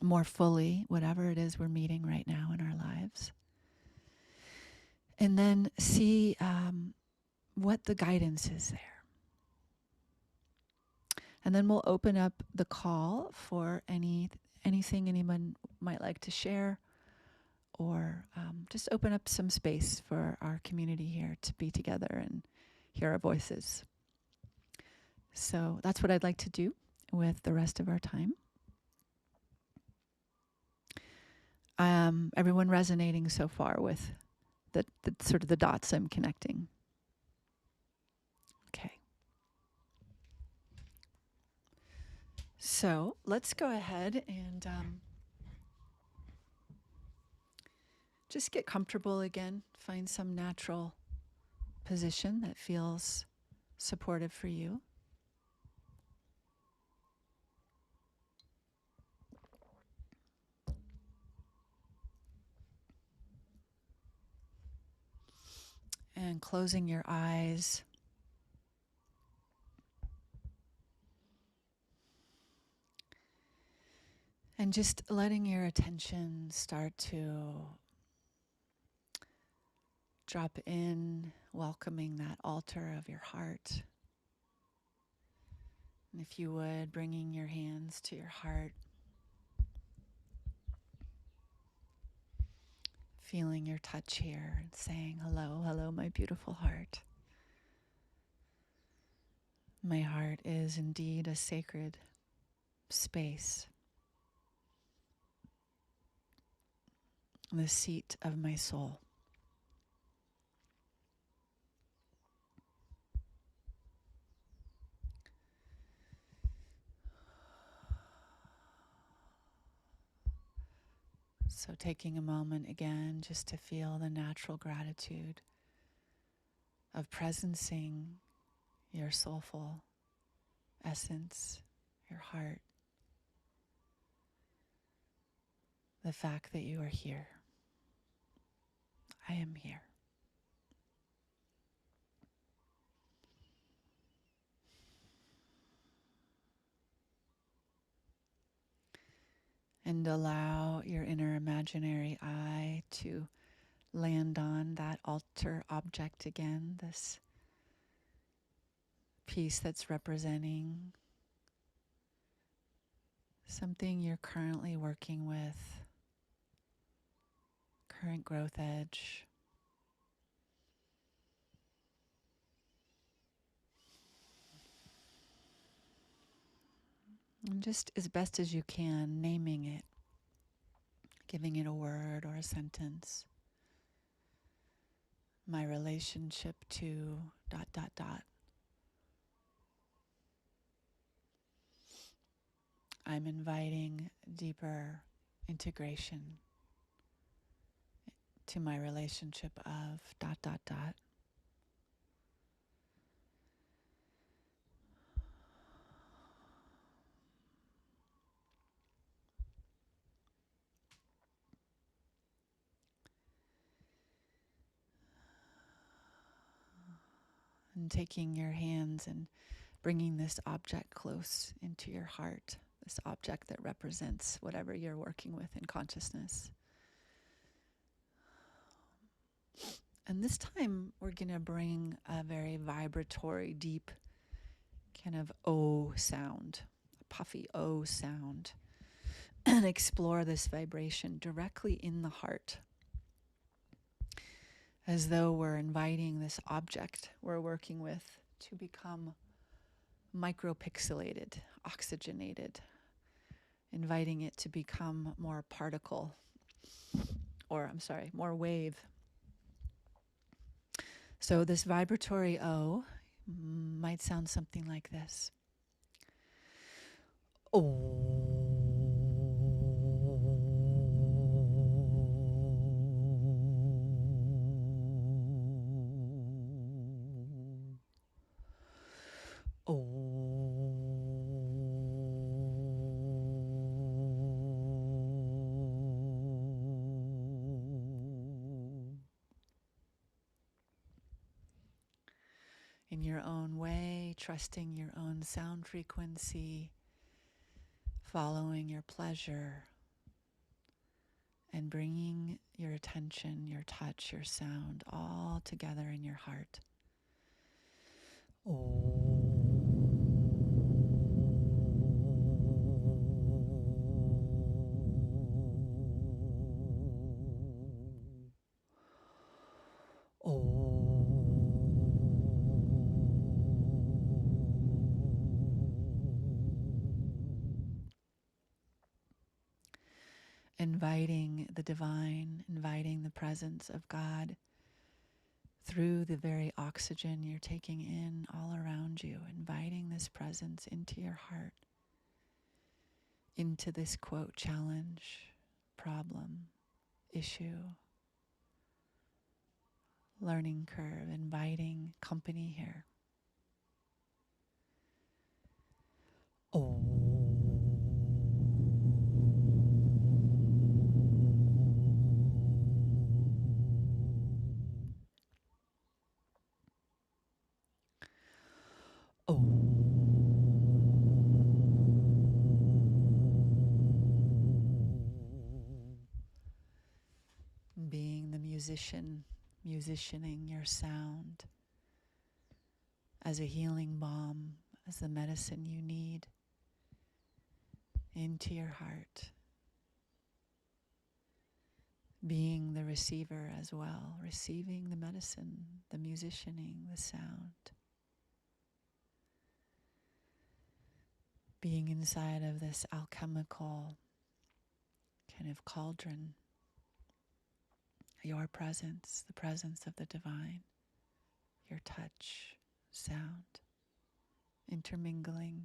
A: more fully whatever it is we're meeting right now in our lives. And then see what the guidance is there. And then we'll open up the call for anything anyone might like to share, or just open up some space for our community here to be together and hear our voices. So that's what I'd like to do with the rest of our time. Everyone resonating so far with the sort of the dots I'm connecting. Okay. So let's go ahead and just get comfortable again. Find some natural position that feels supportive for you. And closing your eyes. And just letting your attention start to drop in, welcoming that altar of your heart. And if you would, bringing your hands to your heart, feeling your touch here and saying, hello, hello, my beautiful heart. My heart is indeed a sacred space, the seat of my soul. So taking a moment again just to feel the natural gratitude of presencing your soulful essence, your heart, the fact that you are here. I am here. And allow your inner imaginary eye to land on that altar object again, this piece that's representing something you're currently working with, current growth edge. And just as best as you can, naming it, giving it a word or a sentence. My relationship to ... I'm inviting deeper integration to my relationship of ... And taking your hands and bringing this object close into your heart, this object that represents whatever you're working with in consciousness. And this time we're going to bring a very vibratory, deep kind of O sound, a puffy O sound, and explore this vibration directly in the heart, as though we're inviting this object we're working with to become micropixelated, oxygenated, inviting it to become more particle, more wave. So this vibratory O might sound something like this. Oh. Oh. in your own way, trusting your own sound frequency, following your pleasure, and bringing your attention, your touch, your sound all together in your heart. Inviting the divine, inviting the presence of God through the very oxygen you're taking in all around you, inviting this presence into your heart, into this quote, challenge, problem, issue, learning curve, inviting company here. Being the musician, musicianing your sound as a healing balm, as the medicine you need into your heart. Being the receiver as well, receiving the medicine, the musicianing, the sound. Being inside of this alchemical kind of cauldron, your presence, the presence of the divine, your touch, sound, intermingling.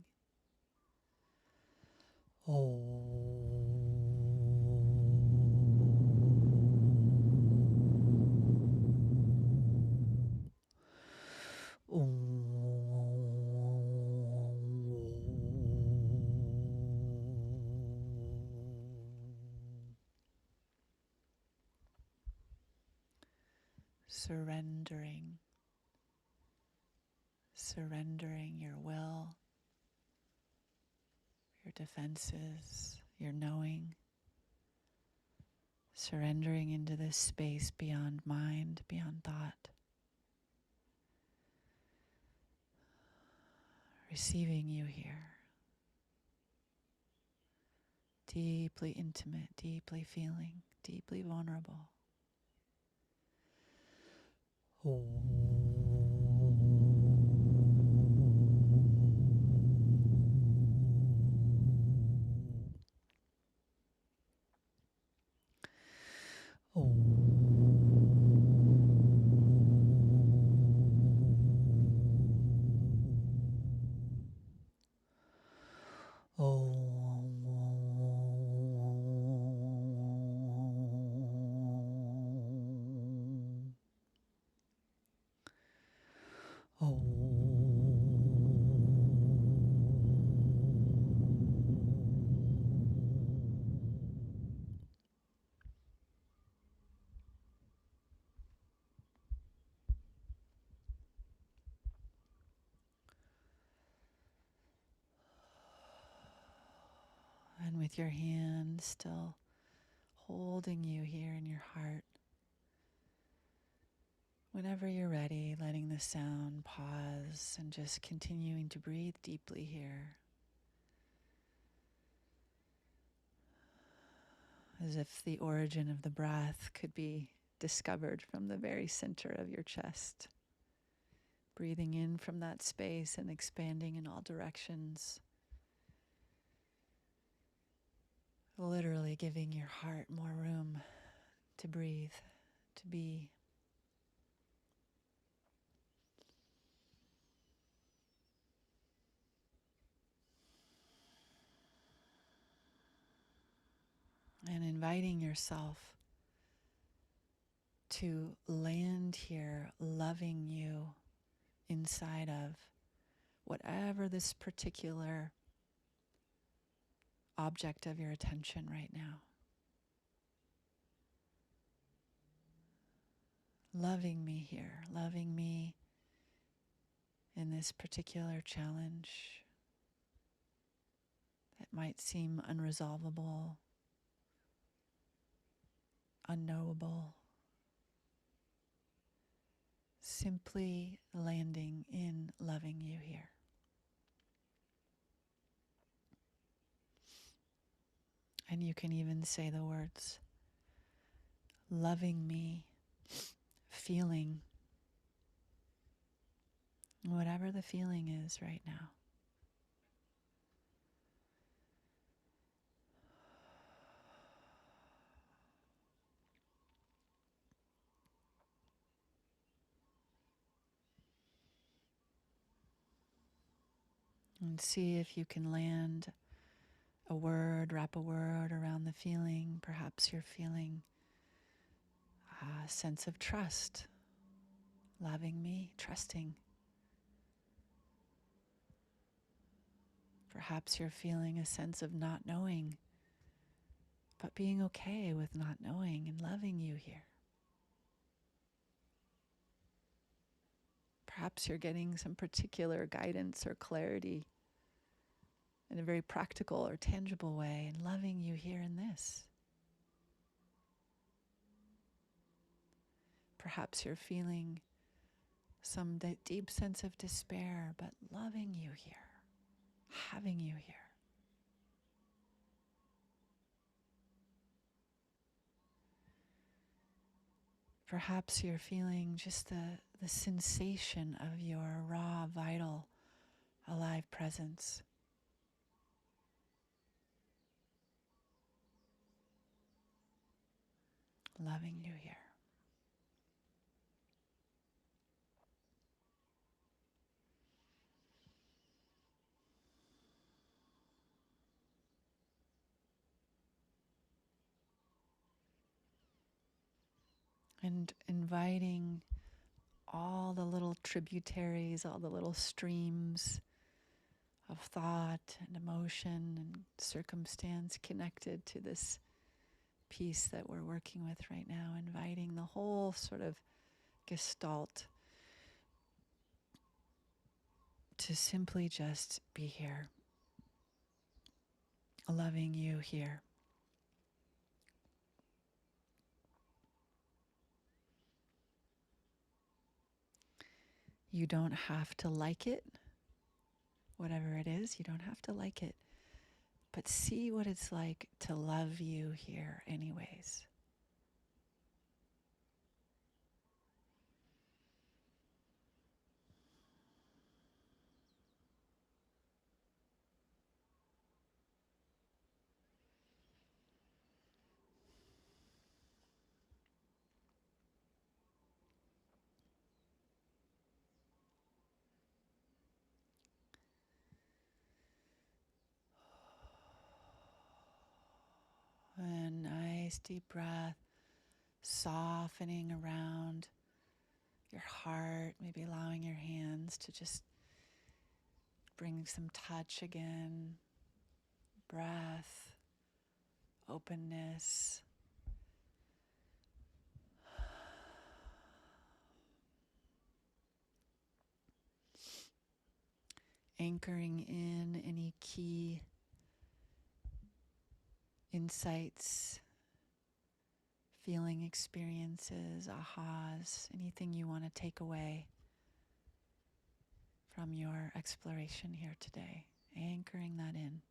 A: Surrendering your will, your defenses, your knowing, surrendering into this space beyond mind, beyond thought, receiving you here, deeply intimate, deeply feeling, deeply vulnerable. And with your hand still holding you here in your heart, whenever you're ready, letting the sound pause and just continuing to breathe deeply here, as if the origin of the breath could be discovered from the very center of your chest. Breathing in from that space and expanding in all directions. Literally giving your heart more room to breathe, to be. And inviting yourself to land here, loving you inside of whatever this particular object of your attention right now. Loving me here, loving me in this particular challenge that might seem unresolvable, unknowable. Simply landing in loving you here. And you can even say the words, loving me, feeling, whatever the feeling is right now. And see if you can land a word, wrap a word around the feeling. Perhaps you're feeling a sense of trust, loving me, trusting. Perhaps you're feeling a sense of not knowing, but being okay with not knowing and loving you here. Perhaps you're getting some particular guidance or clarity in a very practical or tangible way and loving you here in this. Perhaps you're feeling some deep sense of despair, but loving you here, having you here. Perhaps you're feeling just the sensation of your raw, vital, alive presence. Loving you here. And inviting all the little tributaries, all the little streams of thought and emotion and circumstance connected to this piece that we're working with right now, inviting the whole sort of gestalt to simply just be here, loving you here. You don't have to like it, whatever it is, you don't have to like it, but see what it's like to love you here anyways. A nice deep breath, softening around your heart, maybe allowing your hands to just bring some touch again, breath, openness. Anchoring in any key insights, feeling experiences, ahas, anything you want to take away from your exploration here today. Anchoring that in.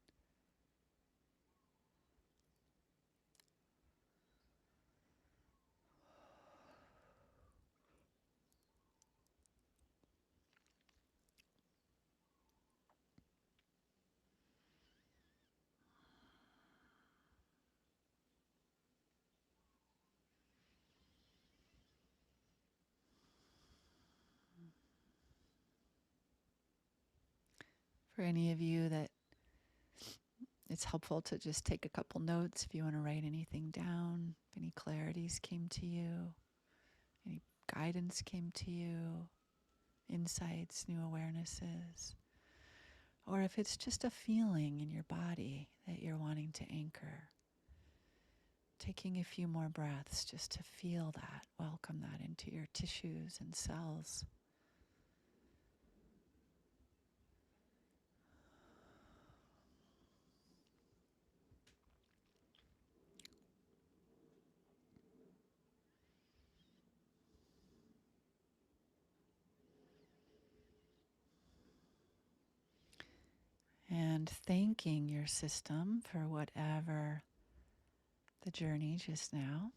A: For any of you that it's helpful to just take a couple notes if you want to write anything down, if any clarities came to you, any guidance came to you, insights, new awarenesses, or if it's just a feeling in your body that you're wanting to anchor. Taking a few more breaths just to feel that, welcome that into your tissues and cells. and thanking your system for whatever the journey just now.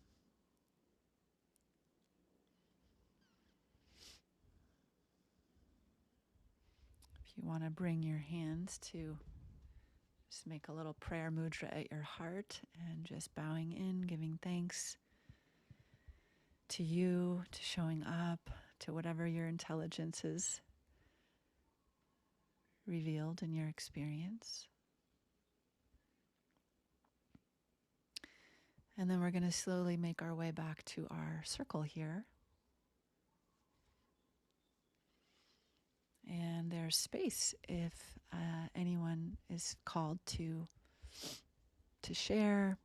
A: If you want to bring your hands to just make a little prayer mudra at your heart and just bowing in, giving thanks to you, to showing up, to whatever your intelligence is revealed in your experience. And then we're going to slowly make our way back to our circle here. And there's space if anyone is called to share,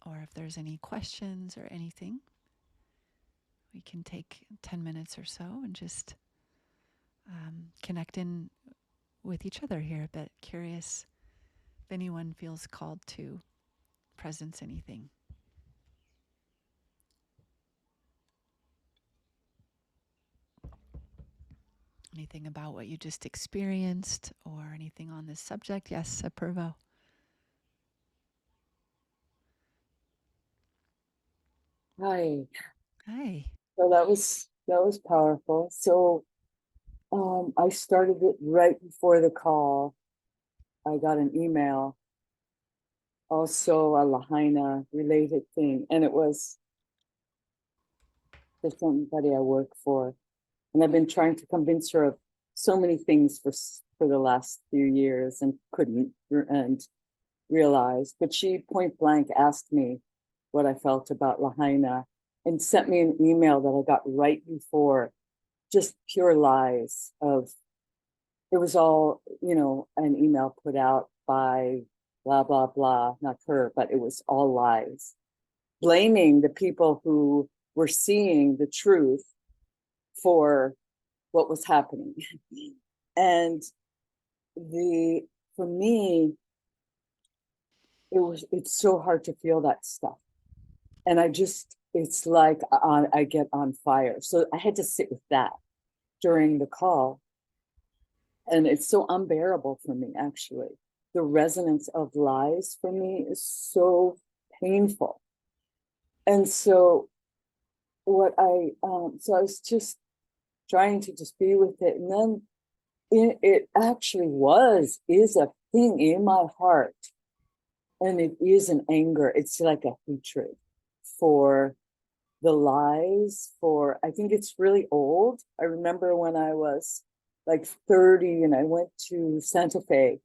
A: or if there's any questions or anything. We can take 10 minutes or so and just connect in with each other here. But curious if anyone feels called to presence anything. Anything about what you just experienced or anything on this subject? Yes, Apurvo.
B: Hi.
A: Hi.
B: So that was powerful. So I started it right before the call. I got an email, also a Lahaina related thing, and it was for somebody I work for, and I've been trying to convince her of so many things for the last few years and couldn't and realized. But she point blank asked me what I felt about Lahaina and sent me an email that I got right before, just pure lies of, it was all, an email put out by blah, blah, blah, not her, but it was all lies, blaming the people who were seeing the truth for what was happening. And for me, it's so hard to feel that stuff. And it's like I get on fire. So I had to sit with that during the call. And it's so unbearable for me, actually. The resonance of lies for me is so painful. And so so I was just trying to just be with it. And then it actually is a thing in my heart. And it is an anger. It's like a hatred for the lies. I think it's really old. I remember when I was like 30 and I went to Santa Fe,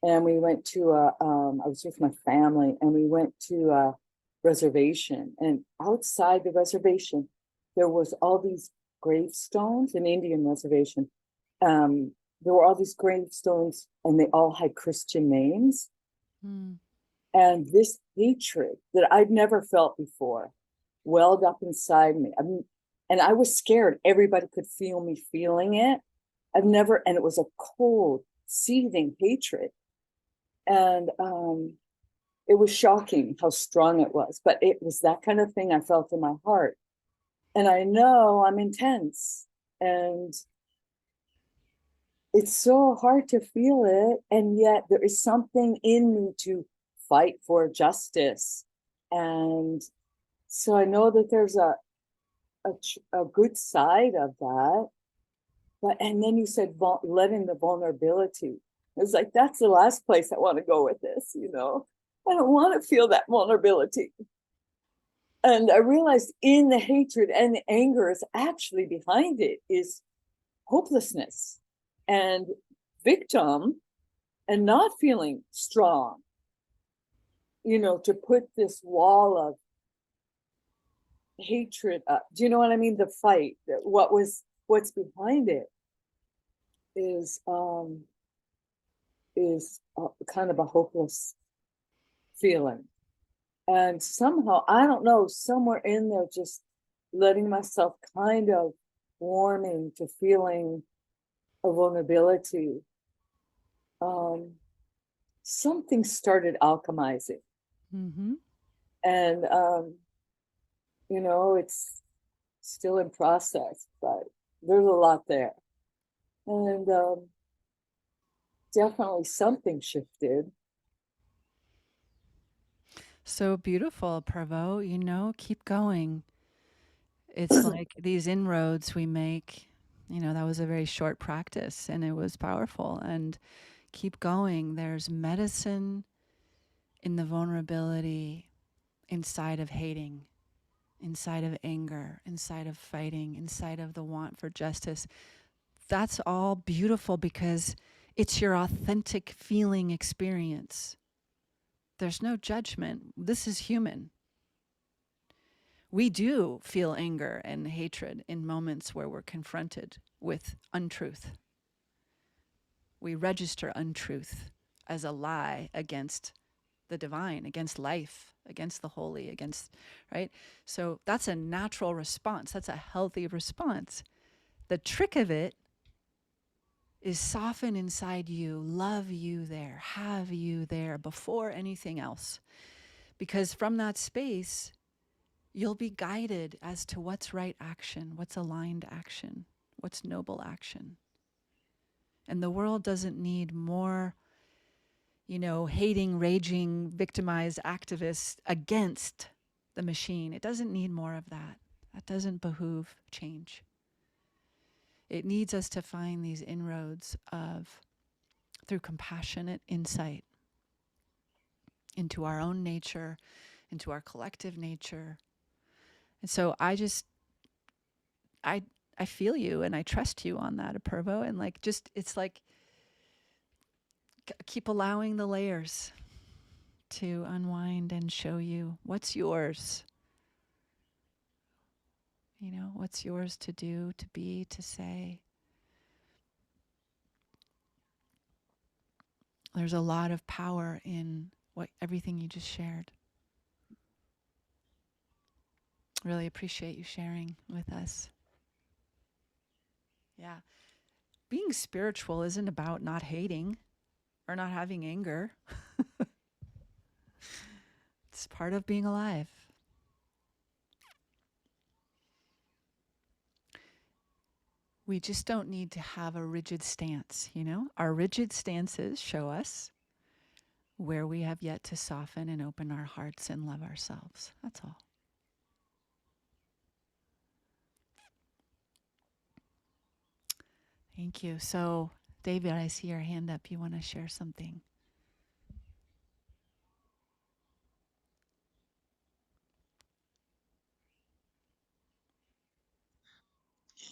B: and we went to I was with my family, and we went to a reservation, and outside the reservation there was all these gravestones, an Indian reservation. There were all these gravestones, and they all had Christian names.
A: Mm.
B: And this hatred that I'd never felt before welled up inside me. And I was scared everybody could feel me feeling it. And it was a cold, seething hatred. And it was shocking how strong it was. But it was that kind of thing I felt in my heart. And I know I'm intense. And it's so hard to feel it. And yet there is something in me to fight for justice. And so I know that there's a good side of that. And then you said letting the vulnerability. It's like, that's the last place I want to go with this. I don't want to feel that vulnerability. And I realized in the hatred and the anger is actually behind it is hopelessness and victim and not feeling strong, to put this wall of hatred up. Do you know what I mean? The fight, what's behind it is kind of a hopeless feeling. And somehow, I don't know, somewhere in there, just letting myself kind of warming to feeling a vulnerability, something started alchemizing.
A: Mm-hmm.
B: And, it's still in process, but there's a lot there. And definitely something shifted.
A: So beautiful, Provo. Keep going. It's like these inroads we make. That was a very short practice and it was powerful. And keep going. There's medicine in the vulnerability inside of hating, inside of anger, inside of fighting, inside of the want for justice. That's all beautiful because it's your authentic feeling experience. There's no judgment. This is human. We do feel anger and hatred in moments where we're confronted with untruth. We register untruth as a lie against the divine, against life, against the holy, right? So that's a natural response. That's a healthy response. The trick of it is soften inside you, love you there, have you there before anything else. Because from that space, you'll be guided as to what's right action, what's aligned action, what's noble action. And the world doesn't need more, hating, raging, victimized activists against the machine. It doesn't need more of that. That doesn't behoove change. It needs us to find these inroads through compassionate insight into our own nature, into our collective nature. And so I I feel you and I trust you on that, Apurvo. And it's like keep allowing the layers to unwind and show you what's yours. What's yours to do, to be, to say. There's a lot of power in everything you just shared. Really appreciate you sharing with us. Yeah. Being spiritual isn't about not hating or not having anger. It's part of being alive. We just don't need to have a rigid stance. Our rigid stances show us where we have yet to soften and open our hearts and love ourselves. That's all. Thank you. So, David, I see your hand up. You want to share something?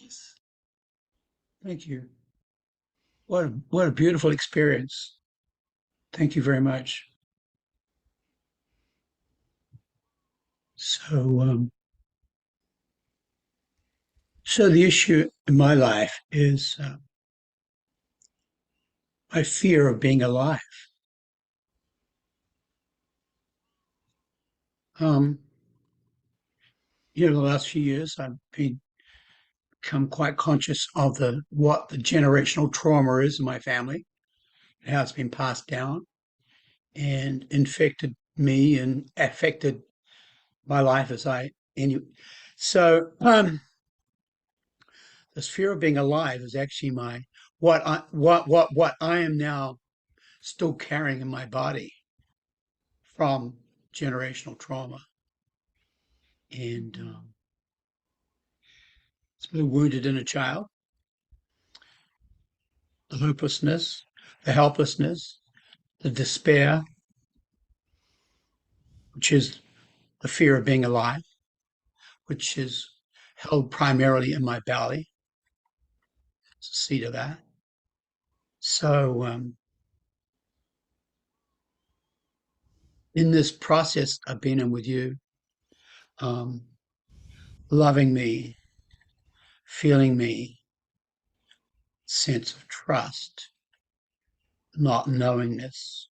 C: Yes. Thank you. What a beautiful experience. Thank you very much. So, so the issue in my life is my fear of being alive. Um, the last few years I've become quite conscious of what the generational trauma is in my family, how it's been passed down and infected me and affected my life as I any. So, this fear of being alive is actually my what I am now still carrying in my body from generational trauma and
A: Mm-hmm.
C: it's been wounded inner child, the hopelessness, the helplessness, the despair, which is the fear of being alive, which is held primarily in my belly. It's the seat of that. So, in this process I've been in with you, um, loving me, feeling me, sense of trust, not knowingness,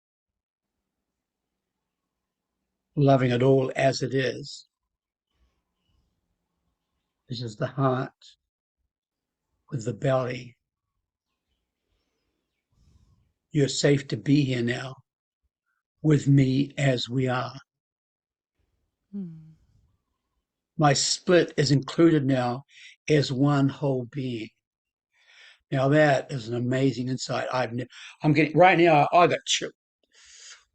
C: loving it all as it is. This is the heart with the belly. You're safe to be here now with me as we are.
A: Mm.
C: My split is included now as one whole being. Now that is an amazing insight. I'm getting right now. I got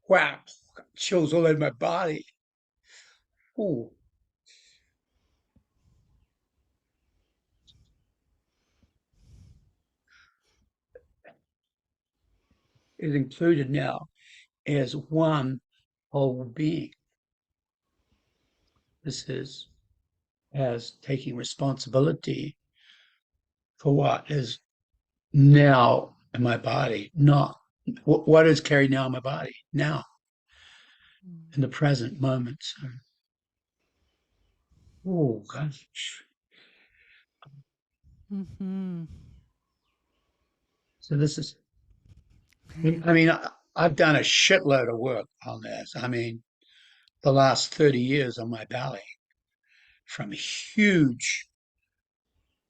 C: wow, chills all over my body. Ooh, is included now as one whole being. This is as taking responsibility for what is now in my body, not what is carried now in my body, now in the present moment. So, oh gosh.
A: Mm-hmm.
C: So this is, I mean, I've done a shitload of work on this. I mean, the last 30 years on my belly, from huge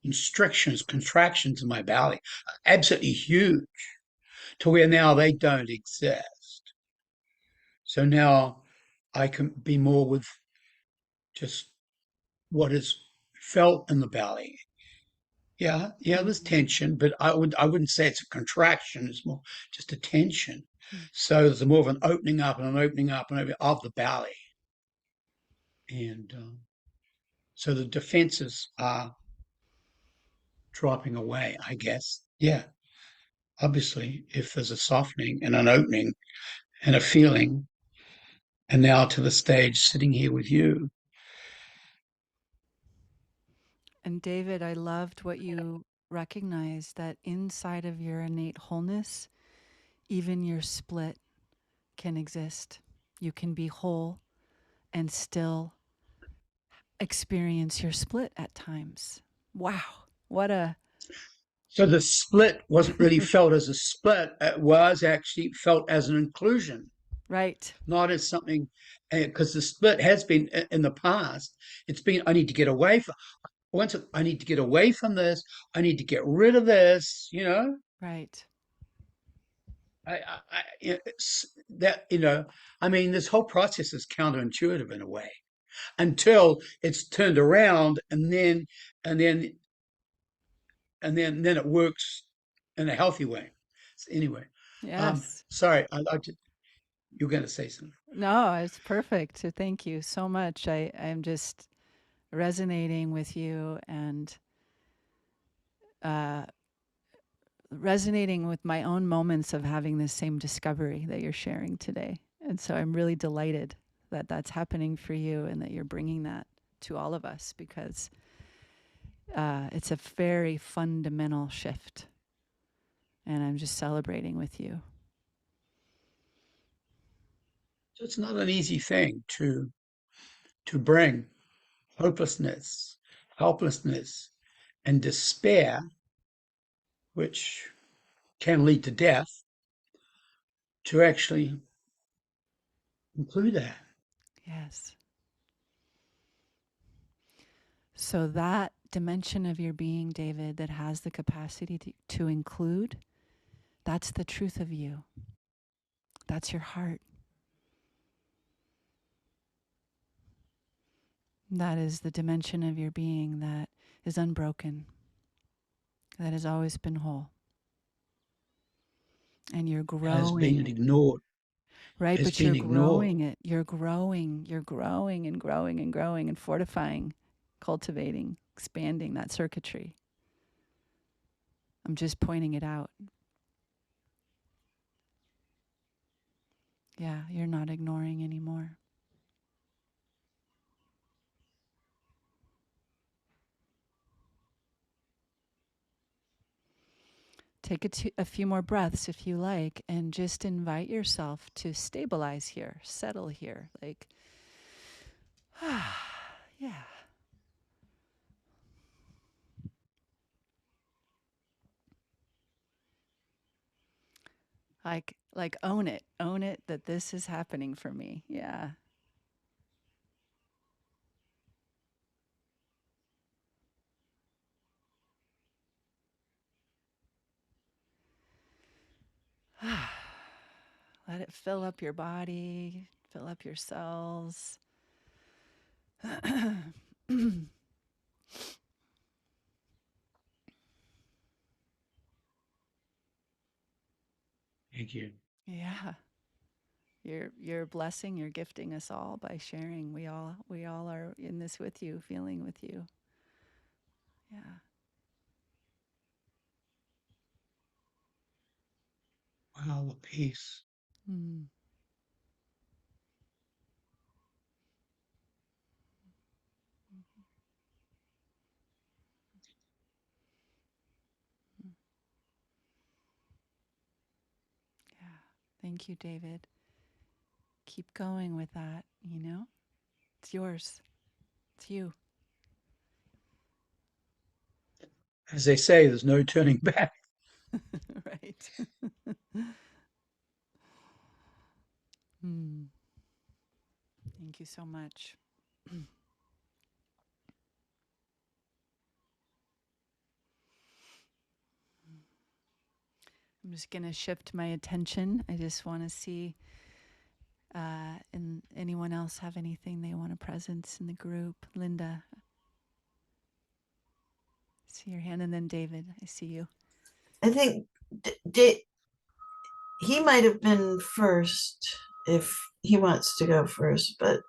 C: constrictions, contractions in my belly, absolutely huge, to where now they don't exist. So now I can be more with just what is felt in the belly. Yeah, yeah, there's
A: Mm-hmm.
C: tension, but I wouldn't say it's a contraction. It's more just a tension.
A: Mm.
C: So there's more of an opening up and an opening up and opening of the belly, and so the defenses are dropping away, I guess. Yeah, obviously, if there's a softening and an opening and a feeling, and now to the stage sitting here with you.
A: And David, I loved what you recognized, that inside of your innate wholeness, even your split can exist. You can be whole and still experience your split at times. Wow. What a
C: So the split wasn't really felt as a split, it was actually felt as an inclusion,
A: right.
C: not as something, because the split has been in the past. It's been, I need to get away from, once I need to get away from this, I need to get rid of this,
A: Right.
C: it's that, I mean, this whole process is counterintuitive in a way until it's turned around, and then then it works in a healthy way. So anyway,
A: Yes.
C: sorry, you're going to say something.
A: No, it's perfect. So thank you so much. I'm just resonating with you and uh, resonating with my own moments of having this same discovery that you're sharing today. And so I'm really delighted that that's happening for you and that you're bringing that to all of us, because it's a very fundamental shift. And I'm just celebrating with you.
C: So it's not an easy thing to bring hopelessness, helplessness, and despair, which can lead to death, to actually include that.
A: Yes. So that dimension of your being, David, that has the capacity to include, that's the truth of you. That's your heart. That is the dimension of your being that is unbroken, that has always been whole. And you're
C: Has been
A: growing,
C: ignored,
A: right?
C: has
A: But you're
C: been ignored.
A: growing it. You're growing and growing and growing and fortifying, cultivating, expanding that circuitry. I'm just pointing it out. Yeah, you're not ignoring anymore. Take a few more breaths if you like, and just invite yourself to stabilize here, settle here. Like, yeah. Like own it that this is happening for me. Yeah. Let it fill up your body, fill up your cells.
C: Thank you.
A: Yeah. You're blessing, you're gifting us all by sharing. We all are in this with you, feeling with you. Yeah.
C: Wow, the peace.
A: Mm. Yeah. Thank you, David. Keep going with that, you know? It's yours. It's you.
C: As they say, there's no turning back.
A: Right. Mm. Thank you so much. I'm just going to shift my attention. I just want to see and anyone else have anything they want to presence in the group. Linda, I see your hand, and then David, I see you.
D: I think he might have been first if he wants to go first, but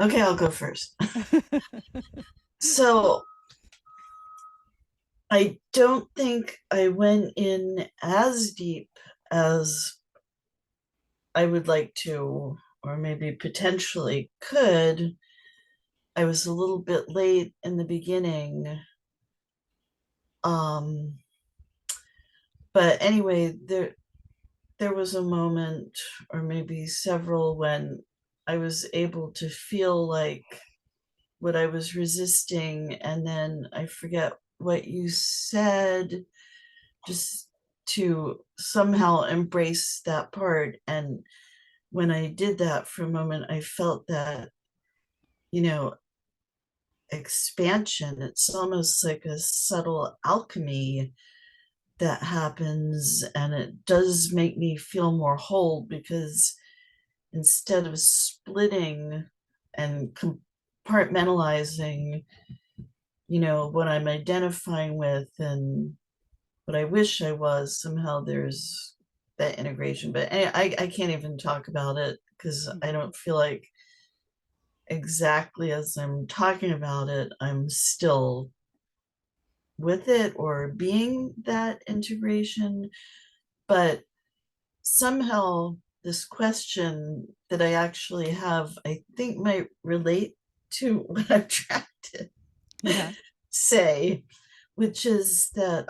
D: okay, I'll go first. So I don't think I went in as deep as I would like to, or maybe potentially could. I was a little bit late in the beginning. Um, but anyway, there was a moment, or maybe several, when I was able to feel like what I was resisting, and then I forget what you said, just to somehow embrace that part. And when I did that for a moment, I felt that, you know, expansion. It's almost like a subtle alchemy that happens, and it does make me feel more whole, because instead of splitting and compartmentalizing, what I'm identifying with and what I wish I was, somehow there's that integration. But I can't even talk about it, because I don't feel like exactly as I'm talking about it, I'm still with it or being that integration. But somehow this question that I actually have, I think, might relate to what I'm trying to
A: Yeah.
D: say, which is that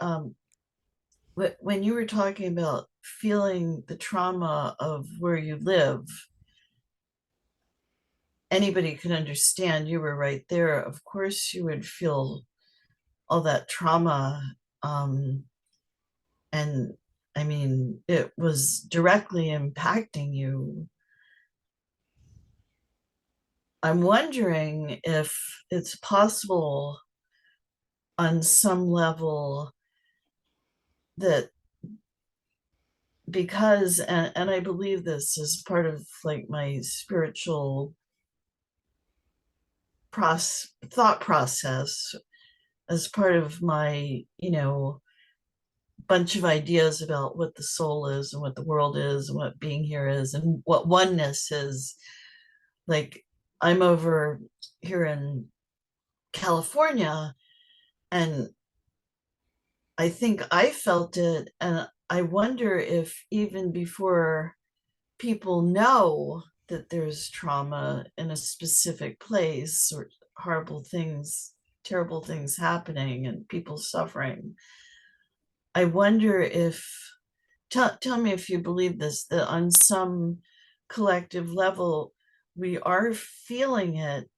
D: when you were talking about feeling the trauma of where you live, anybody could understand. You were right there. Of course, you would feel all that trauma. And I mean, it was directly impacting you. I'm wondering if it's possible on some level that, because, and I believe this is part of like my spiritual thought process, as part of my, bunch of ideas about what the soul is and what the world is and what being here is and what oneness is. Like, I'm over here in California, and I think I felt it. And I wonder if even before people know that there's trauma in a specific place, or horrible things, terrible things happening and people suffering, I wonder if, tell me if you believe this, that on some collective level, we are feeling it,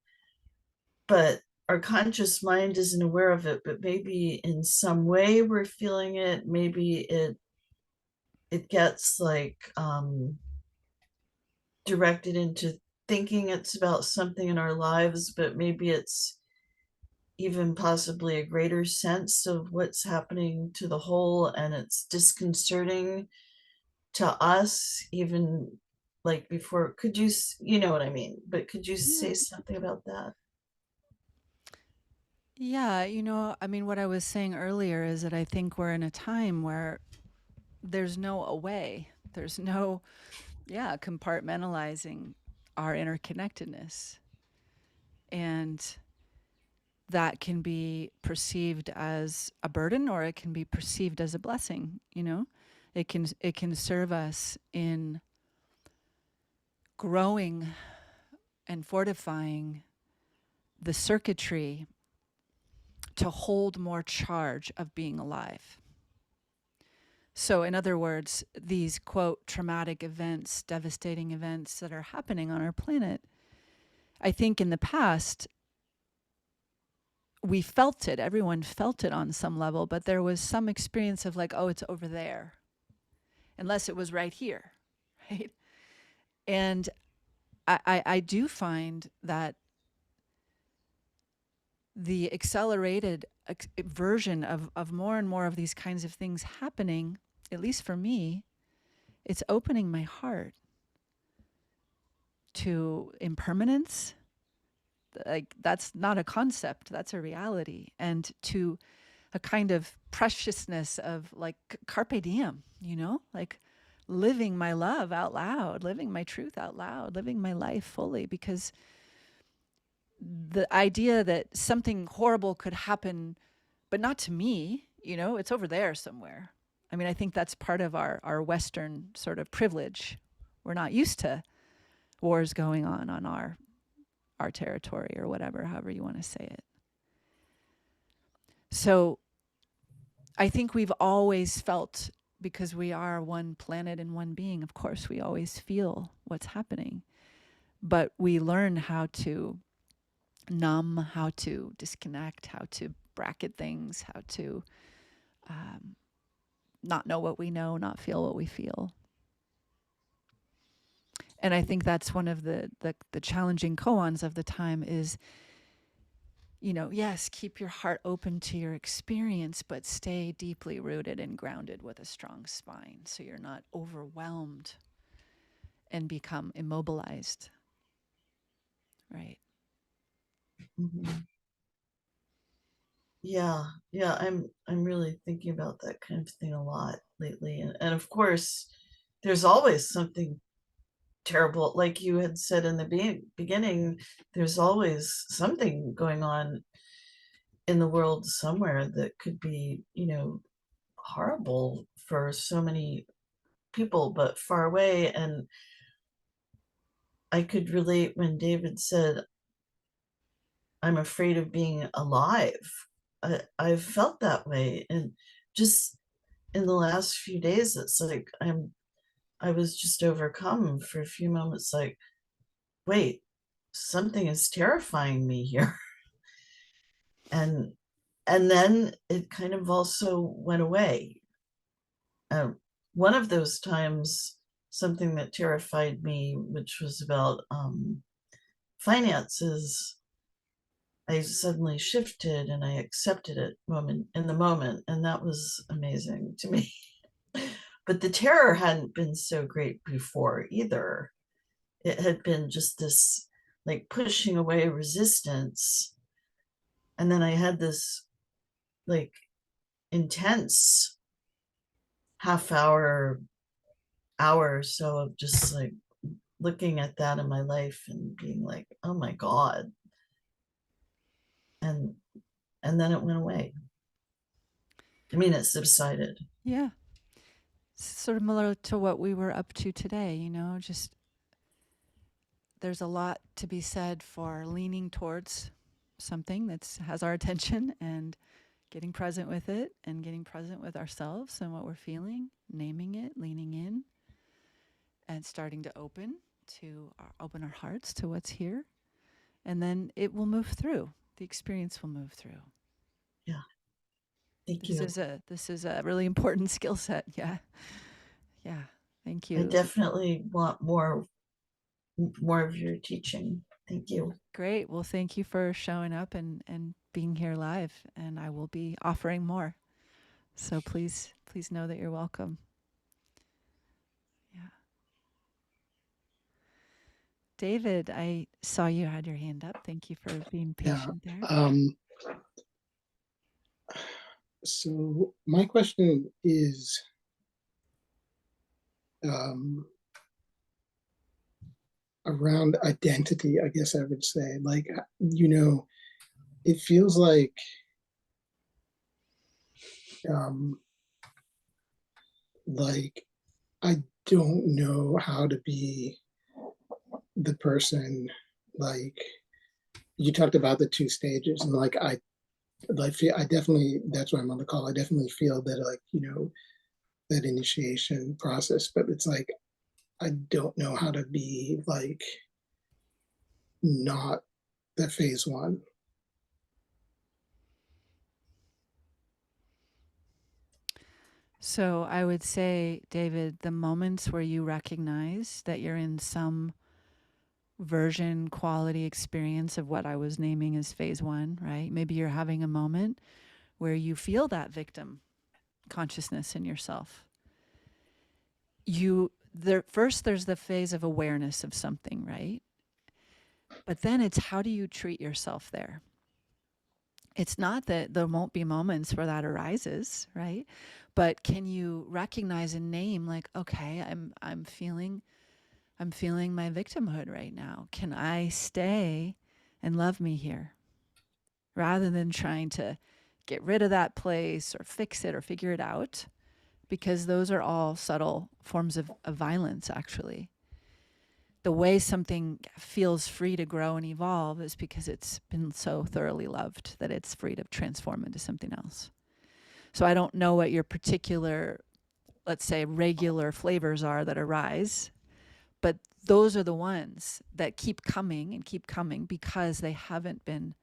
D: but our conscious mind isn't aware of it. But maybe in some way we're feeling it. Maybe it gets like directed into thinking it's about something in our lives, but maybe it's even possibly a greater sense of what's happening to the whole, and it's disconcerting to us, even like before. Could you, you know what I mean, but could you say something about that?
A: Yeah, I mean, what I was saying earlier is that I think we're in a time where there's no away. There's no, yeah, compartmentalizing our interconnectedness. And that can be perceived as a burden or it can be perceived as a blessing, you know? It can serve us in growing and fortifying the circuitry to hold more charge of being alive. So, in other words, these quote traumatic events, devastating events that are happening on our planet, I think in the past, we felt it, everyone felt it on some level, but there was some experience of like, oh, it's over there, unless it was right here, right? And I do find that the accelerated version of more and more of these kinds of things happening, at least for me, it's opening my heart to impermanence. Like, that's not a concept, that's a reality. And to a kind of preciousness of like carpe diem, you know, like living my love out loud, living my truth out loud, living my life fully, because the idea that something horrible could happen, but not to me, you know, it's over there somewhere. I mean, I think that's part of our Western sort of privilege. We're not used to wars going on our territory or whatever, however you want to say it. So I think we've always felt, because we are one planet and one being, of course, we always feel what's happening. But we learn how to numb, how to disconnect, how to bracket things, how to not know what we know, not feel what we feel. And I think that's one of the challenging koans of the time is, you know, yes, keep your heart open to your experience, but stay deeply rooted and grounded with a strong spine so you're not overwhelmed and become immobilized. Right.
D: Mhm. Yeah, yeah, I'm really thinking about that kind of thing a lot lately. And of course, there's always something terrible, like you had said in the beginning, there's always something going on in the world somewhere that could be, horrible for so many people, but far away. And I could relate when David said, I'm afraid of being alive. I've felt that way. And just in the last few days, it's like I was just overcome for a few moments, like, wait, something is terrifying me here. and and then it kind of also went away. One of those times, something that terrified me, which was about finances, I suddenly shifted and I accepted it in the moment, and that was amazing to me. But the terror hadn't been so great before either. It had been just this like pushing away resistance, and then I had this like intense hour or so of just like looking at that in my life and being like, oh my God. And then it went away. I mean, it subsided.
A: Yeah. Sort of similar to what we were up to today, you know, just there's a lot to be said for leaning towards something that has our attention and getting present with it and getting present with ourselves and what we're feeling, naming it, leaning in, and starting to open our hearts to what's here. And then it will move through. The experience will move through.
D: Yeah. Thank
A: This
D: you.
A: is a really important skill set. Yeah. Yeah. Thank
D: I
A: you.
D: definitely want more of your teaching. Thank you.
A: Great. Well, thank you for showing up and being here live. And I will be offering more. So please know that you're welcome. Yeah. David, I saw you had your hand up. Thank you for being patient there.
E: So my question is, um, around identity, I guess I would say. Like, it feels um, like I don't know how to be the person. Like, you talked about the two stages, and I definitely, that's why I'm on the call. I definitely feel that, that initiation process, but it's like I don't know how to be not the phase one.
A: So I would say, David, the moments where you recognize that you're in some version, quality, experience of what I was naming as phase one, right? Maybe you're having a moment where you feel that victim consciousness in yourself. First there's the phase of awareness of something, right? But then it's how do you treat yourself there? It's not that there won't be moments where that arises, right? But can you recognize and name, like, okay, I'm feeling my victimhood right now. Can I stay and love me here? Rather than trying to get rid of that place or fix it or figure it out, because those are all subtle forms of violence, actually. The way something feels free to grow and evolve is because it's been so thoroughly loved that it's free to transform into something else. So I don't know what your particular, let's say, regular flavors are that arise, but those are the ones that keep coming because they haven't been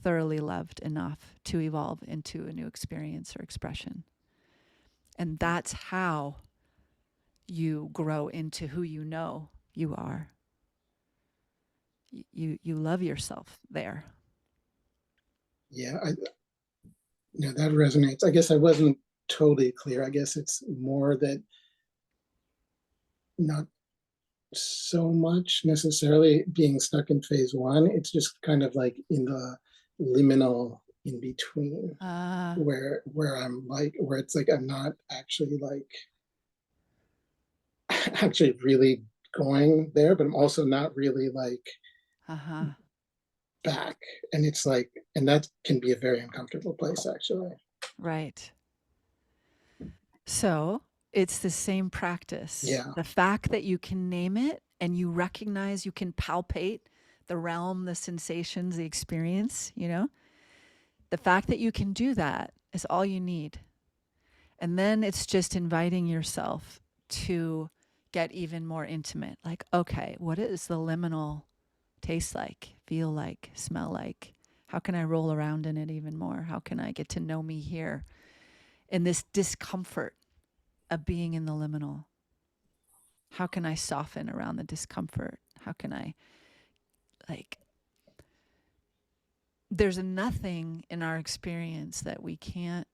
A: thoroughly loved enough to evolve into a new experience or expression. And that's how you grow into who you know you are. You love yourself there.
E: Yeah, that resonates. I guess I wasn't totally clear. I guess it's more that not so much necessarily being stuck in phase one. It's just kind of like in the liminal in between, where I'm where it's like I'm not actually actually really going there, but I'm also not really back. And it's like, and that can be a very uncomfortable place, actually.
A: Right. So it's the same practice.
E: Yeah.
A: The fact that you can name it and you recognize, you can palpate the realm, the sensations, the experience, the fact that you can do that is all you need. And then it's just inviting yourself to get even more intimate. Like, okay, what does the liminal taste like, feel like, smell like? How can I roll around in it even more? How can I get to know me here in this discomfort of being in the liminal? How can I soften around the discomfort? How can I, there's nothing in our experience that we can't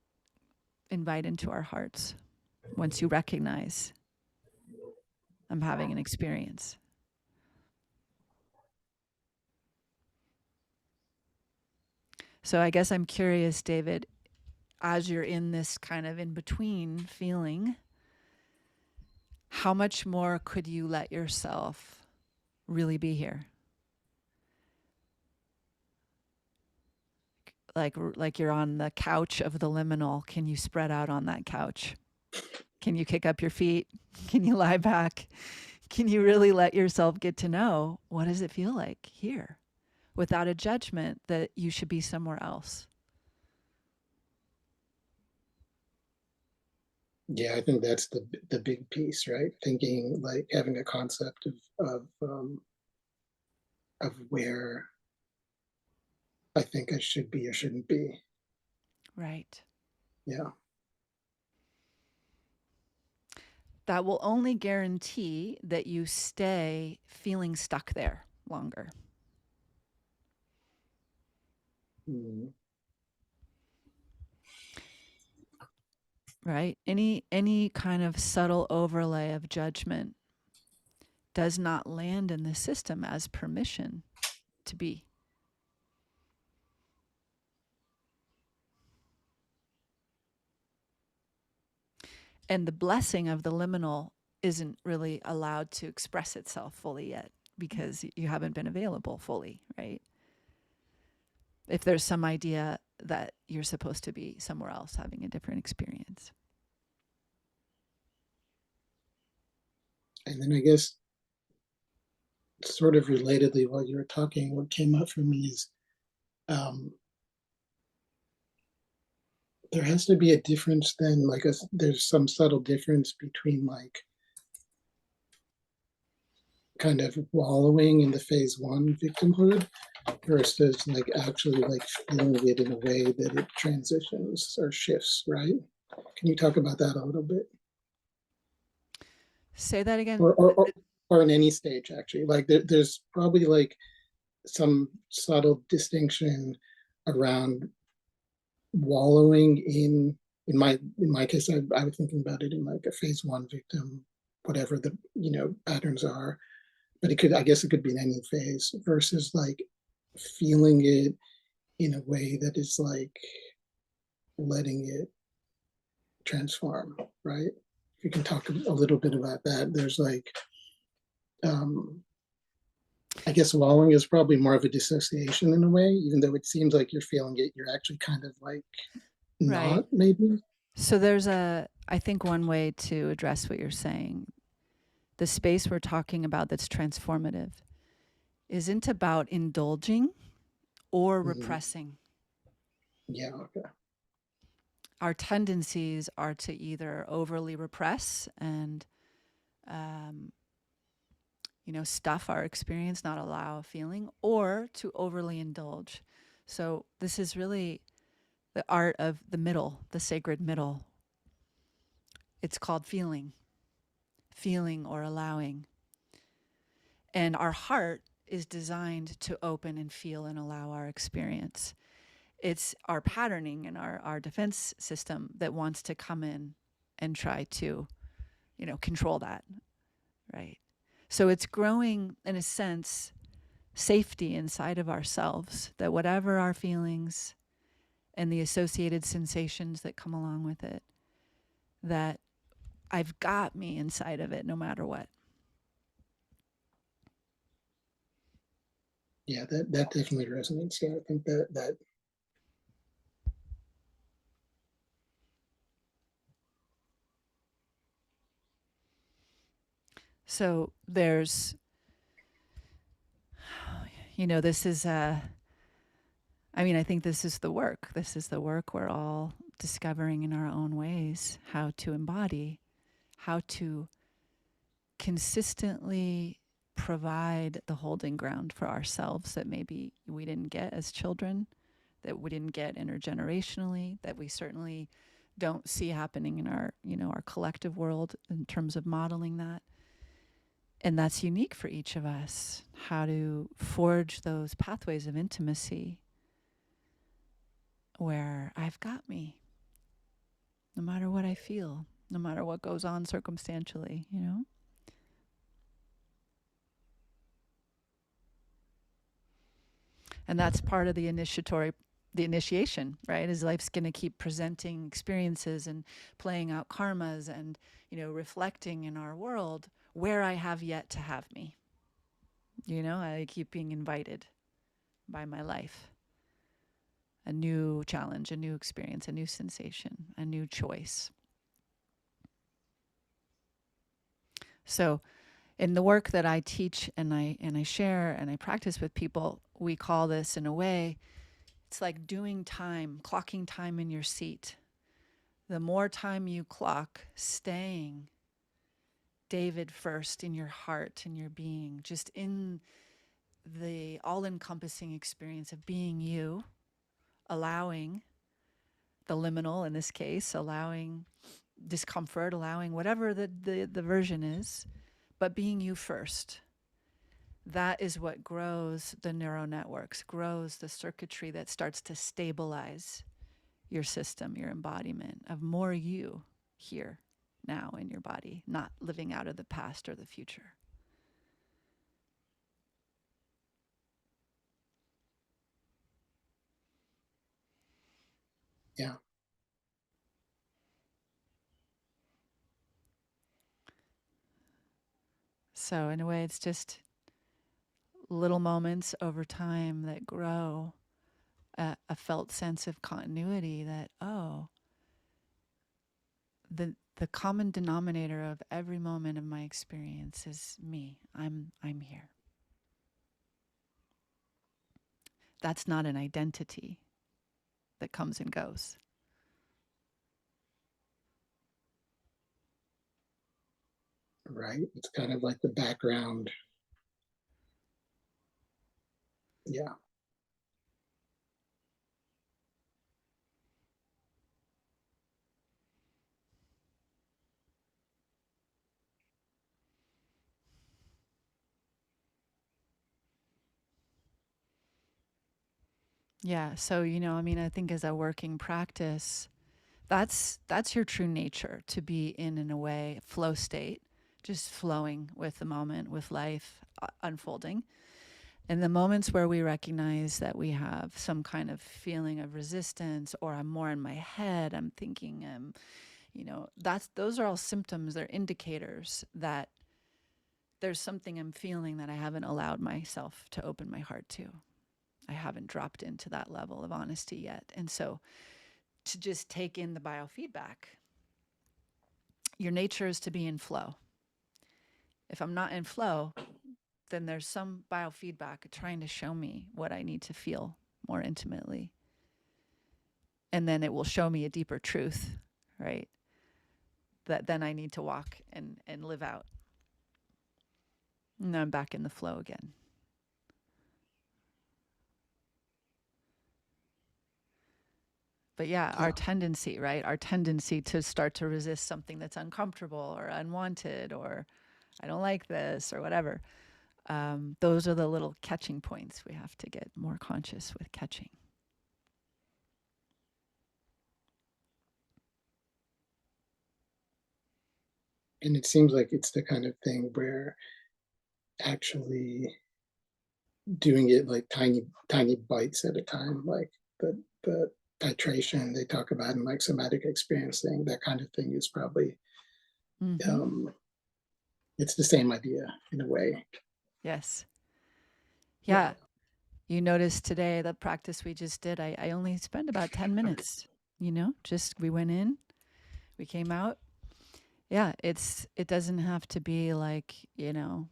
A: invite into our hearts once you recognize I'm having an experience. So I guess I'm curious, David, as you're in this kind of in between feeling, how much more could you let yourself really be here? Like you're on the couch of the liminal. Can you spread out on that couch? Can you kick up your feet? Can you lie back? Can you really let yourself get to know what does it feel like here without a judgment that you should be somewhere else?
E: Yeah, I think that's the big piece, right? Thinking, like, having a concept of where I think I should be or shouldn't be.
A: Right.
E: Yeah.
A: That will only guarantee that you stay feeling stuck there longer.
E: Mm.
A: Right? Any kind of subtle overlay of judgment does not land in the system as permission to be. And the blessing of the liminal isn't really allowed to express itself fully yet because you haven't been available fully, right? If there's some idea that you're supposed to be somewhere else having a different experience.
E: And then I guess sort of relatedly while you were talking, what came up for me is um, there has to be a difference then, like there's some subtle difference between like kind of wallowing in the phase one victimhood versus like actually like feeling it in a way that it transitions or shifts, right? Can you talk about that a little bit?
A: Say that again.
E: Or in any stage, actually. Like there's probably like some subtle distinction around wallowing in my case, I was thinking about it in like a phase one victim, whatever the patterns are, but I guess it could be in any phase versus like feeling it in a way that is like letting it transform, right? If you can talk a little bit about that. There's like I guess wallowing is probably more of a dissociation in a way, even though it seems like you're feeling it, you're actually kind of like
A: Right.
E: not, maybe.
A: So I think one way to address what you're saying, the space we're talking about that's transformative isn't about indulging or repressing.
E: Yeah, okay.
A: Our tendencies are to either overly repress and, stuff our experience, not allow a feeling, or to overly indulge. So this is really the art of the middle, the sacred middle. It's called feeling or allowing. And our heart is designed to open and feel and allow our experience. It's our patterning and our defense system that wants to come in and try to, control that, right? So it's growing, in a sense, safety inside of ourselves, that whatever our feelings and the associated sensations that come along with it, that I've got me inside of it no matter what.
E: Yeah, that definitely resonates. Yeah, I think that
A: So there's, this is I think this is the work. This is the work we're all discovering in our own ways, how to embody, how to consistently provide the holding ground for ourselves that maybe we didn't get as children, that we didn't get intergenerationally, that we certainly don't see happening in our collective world in terms of modeling that. And that's unique for each of us, how to forge those pathways of intimacy where I've got me, no matter what I feel, no matter what goes on circumstantially, And that's part of the initiation, right? Is life's going to keep presenting experiences and playing out karmas and, reflecting in our world where I have yet to have me. I keep being invited by my life. A new challenge, a new experience, a new sensation, a new choice. So in the work that I teach and I share and I practice with people, we call this, in a way, it's like doing time, clocking time in your seat. The more time you clock, staying David first in your heart and your being, just in the all-encompassing experience of being you, allowing the liminal, in this case, allowing discomfort, allowing whatever the version is, but being you first. That is what grows the neural networks, grows the circuitry that starts to stabilize your system, your embodiment of more you here, now in your body, not living out of the past or the future.
E: Yeah.
A: So in a way, it's just little moments over time that grow a felt sense of continuity that, oh, the common denominator of every moment of my experience is me. I'm here. That's not an identity that comes and goes.
E: Right. It's kind of like the background. Yeah.
A: Yeah. So, I think as a working practice, that's your true nature, to be in a way, flow state, just flowing with the moment, with life unfolding. And the moments where we recognize that we have some kind of feeling of resistance, or I'm more in my head, I'm thinking, those are all symptoms. They're indicators that there's something I'm feeling that I haven't allowed myself to open my heart to. I haven't dropped into that level of honesty yet. And so to just take in the biofeedback, your nature is to be in flow. If I'm not in flow, then there's some biofeedback trying to show me what I need to feel more intimately. And then it will show me a deeper truth, right? That then I need to walk and live out. And I'm back in the flow again. But yeah, our tendency, right? Our tendency to start to resist something that's uncomfortable or unwanted, or I don't like this, or whatever. Those are the little catching points we have to get more conscious with catching.
E: And it seems like it's the kind of thing where actually doing it like tiny bites at a time, like the titration they talk about in like somatic experiencing, that kind of thing is probably it's the same idea in a way.
A: Yes. Yeah. You noticed today the practice we just did, I only spent about 10 minutes, just we went in, we came out. Yeah, it doesn't have to be like, you're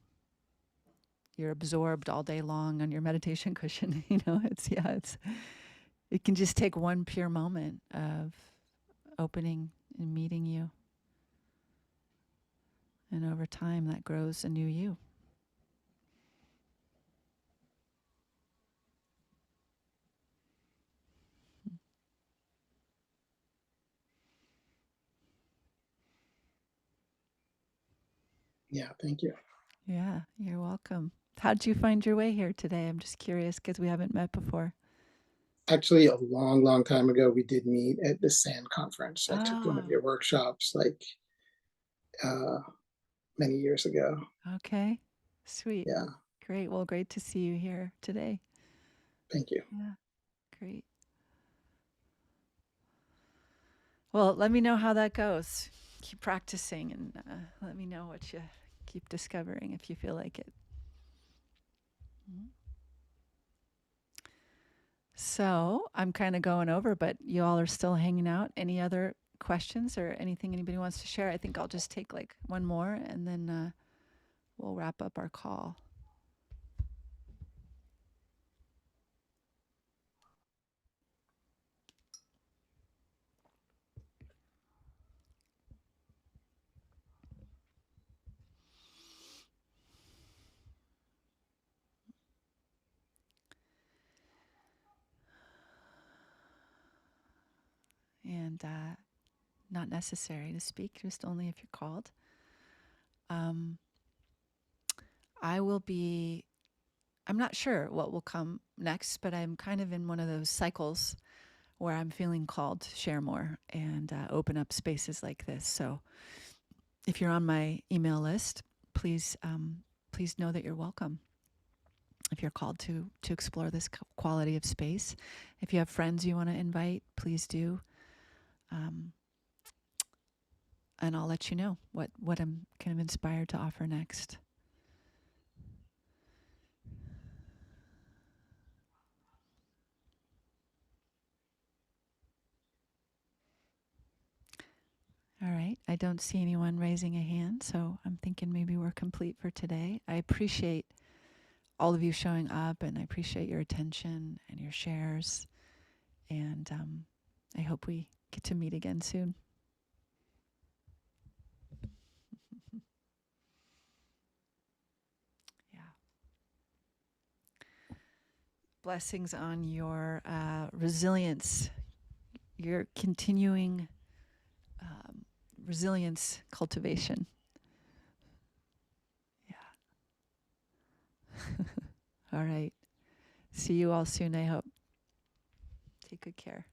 A: absorbed all day long on your meditation cushion. It can just take one pure moment of opening and meeting you. And over time that grows a new you.
E: Yeah, thank you.
A: Yeah, you're welcome. How'd you find your way here today? I'm just curious because we haven't met before.
E: Actually, a long time ago, we did meet at the SAND conference. I took one of your workshops like many years ago.
A: Okay, sweet.
E: Yeah.
A: Great. Well, great to see you here today.
E: Thank you.
A: Yeah, great. Well, let me know how that goes. Keep practicing and let me know what you keep discovering if you feel like it. So I'm kind of going over, but you all are still hanging out. Any other questions or anything anybody wants to share? I think I'll just take like one more and then we'll wrap up our call. And not necessary to speak, just only if you're called. I'm not sure what will come next, but I'm kind of in one of those cycles where I'm feeling called to share more and open up spaces like this. So if you're on my email list, please know that you're welcome. If you're called to explore this quality of space, if you have friends you want to invite, please do. And I'll let you know what I'm kind of inspired to offer next. All right. I don't see anyone raising a hand, so I'm thinking maybe we're complete for today. I appreciate all of you showing up, and I appreciate your attention and your shares. And I hope we get to meet again soon. Yeah. Blessings on your resilience, your continuing resilience cultivation. Yeah. All right. See you all soon, I hope. Take good care.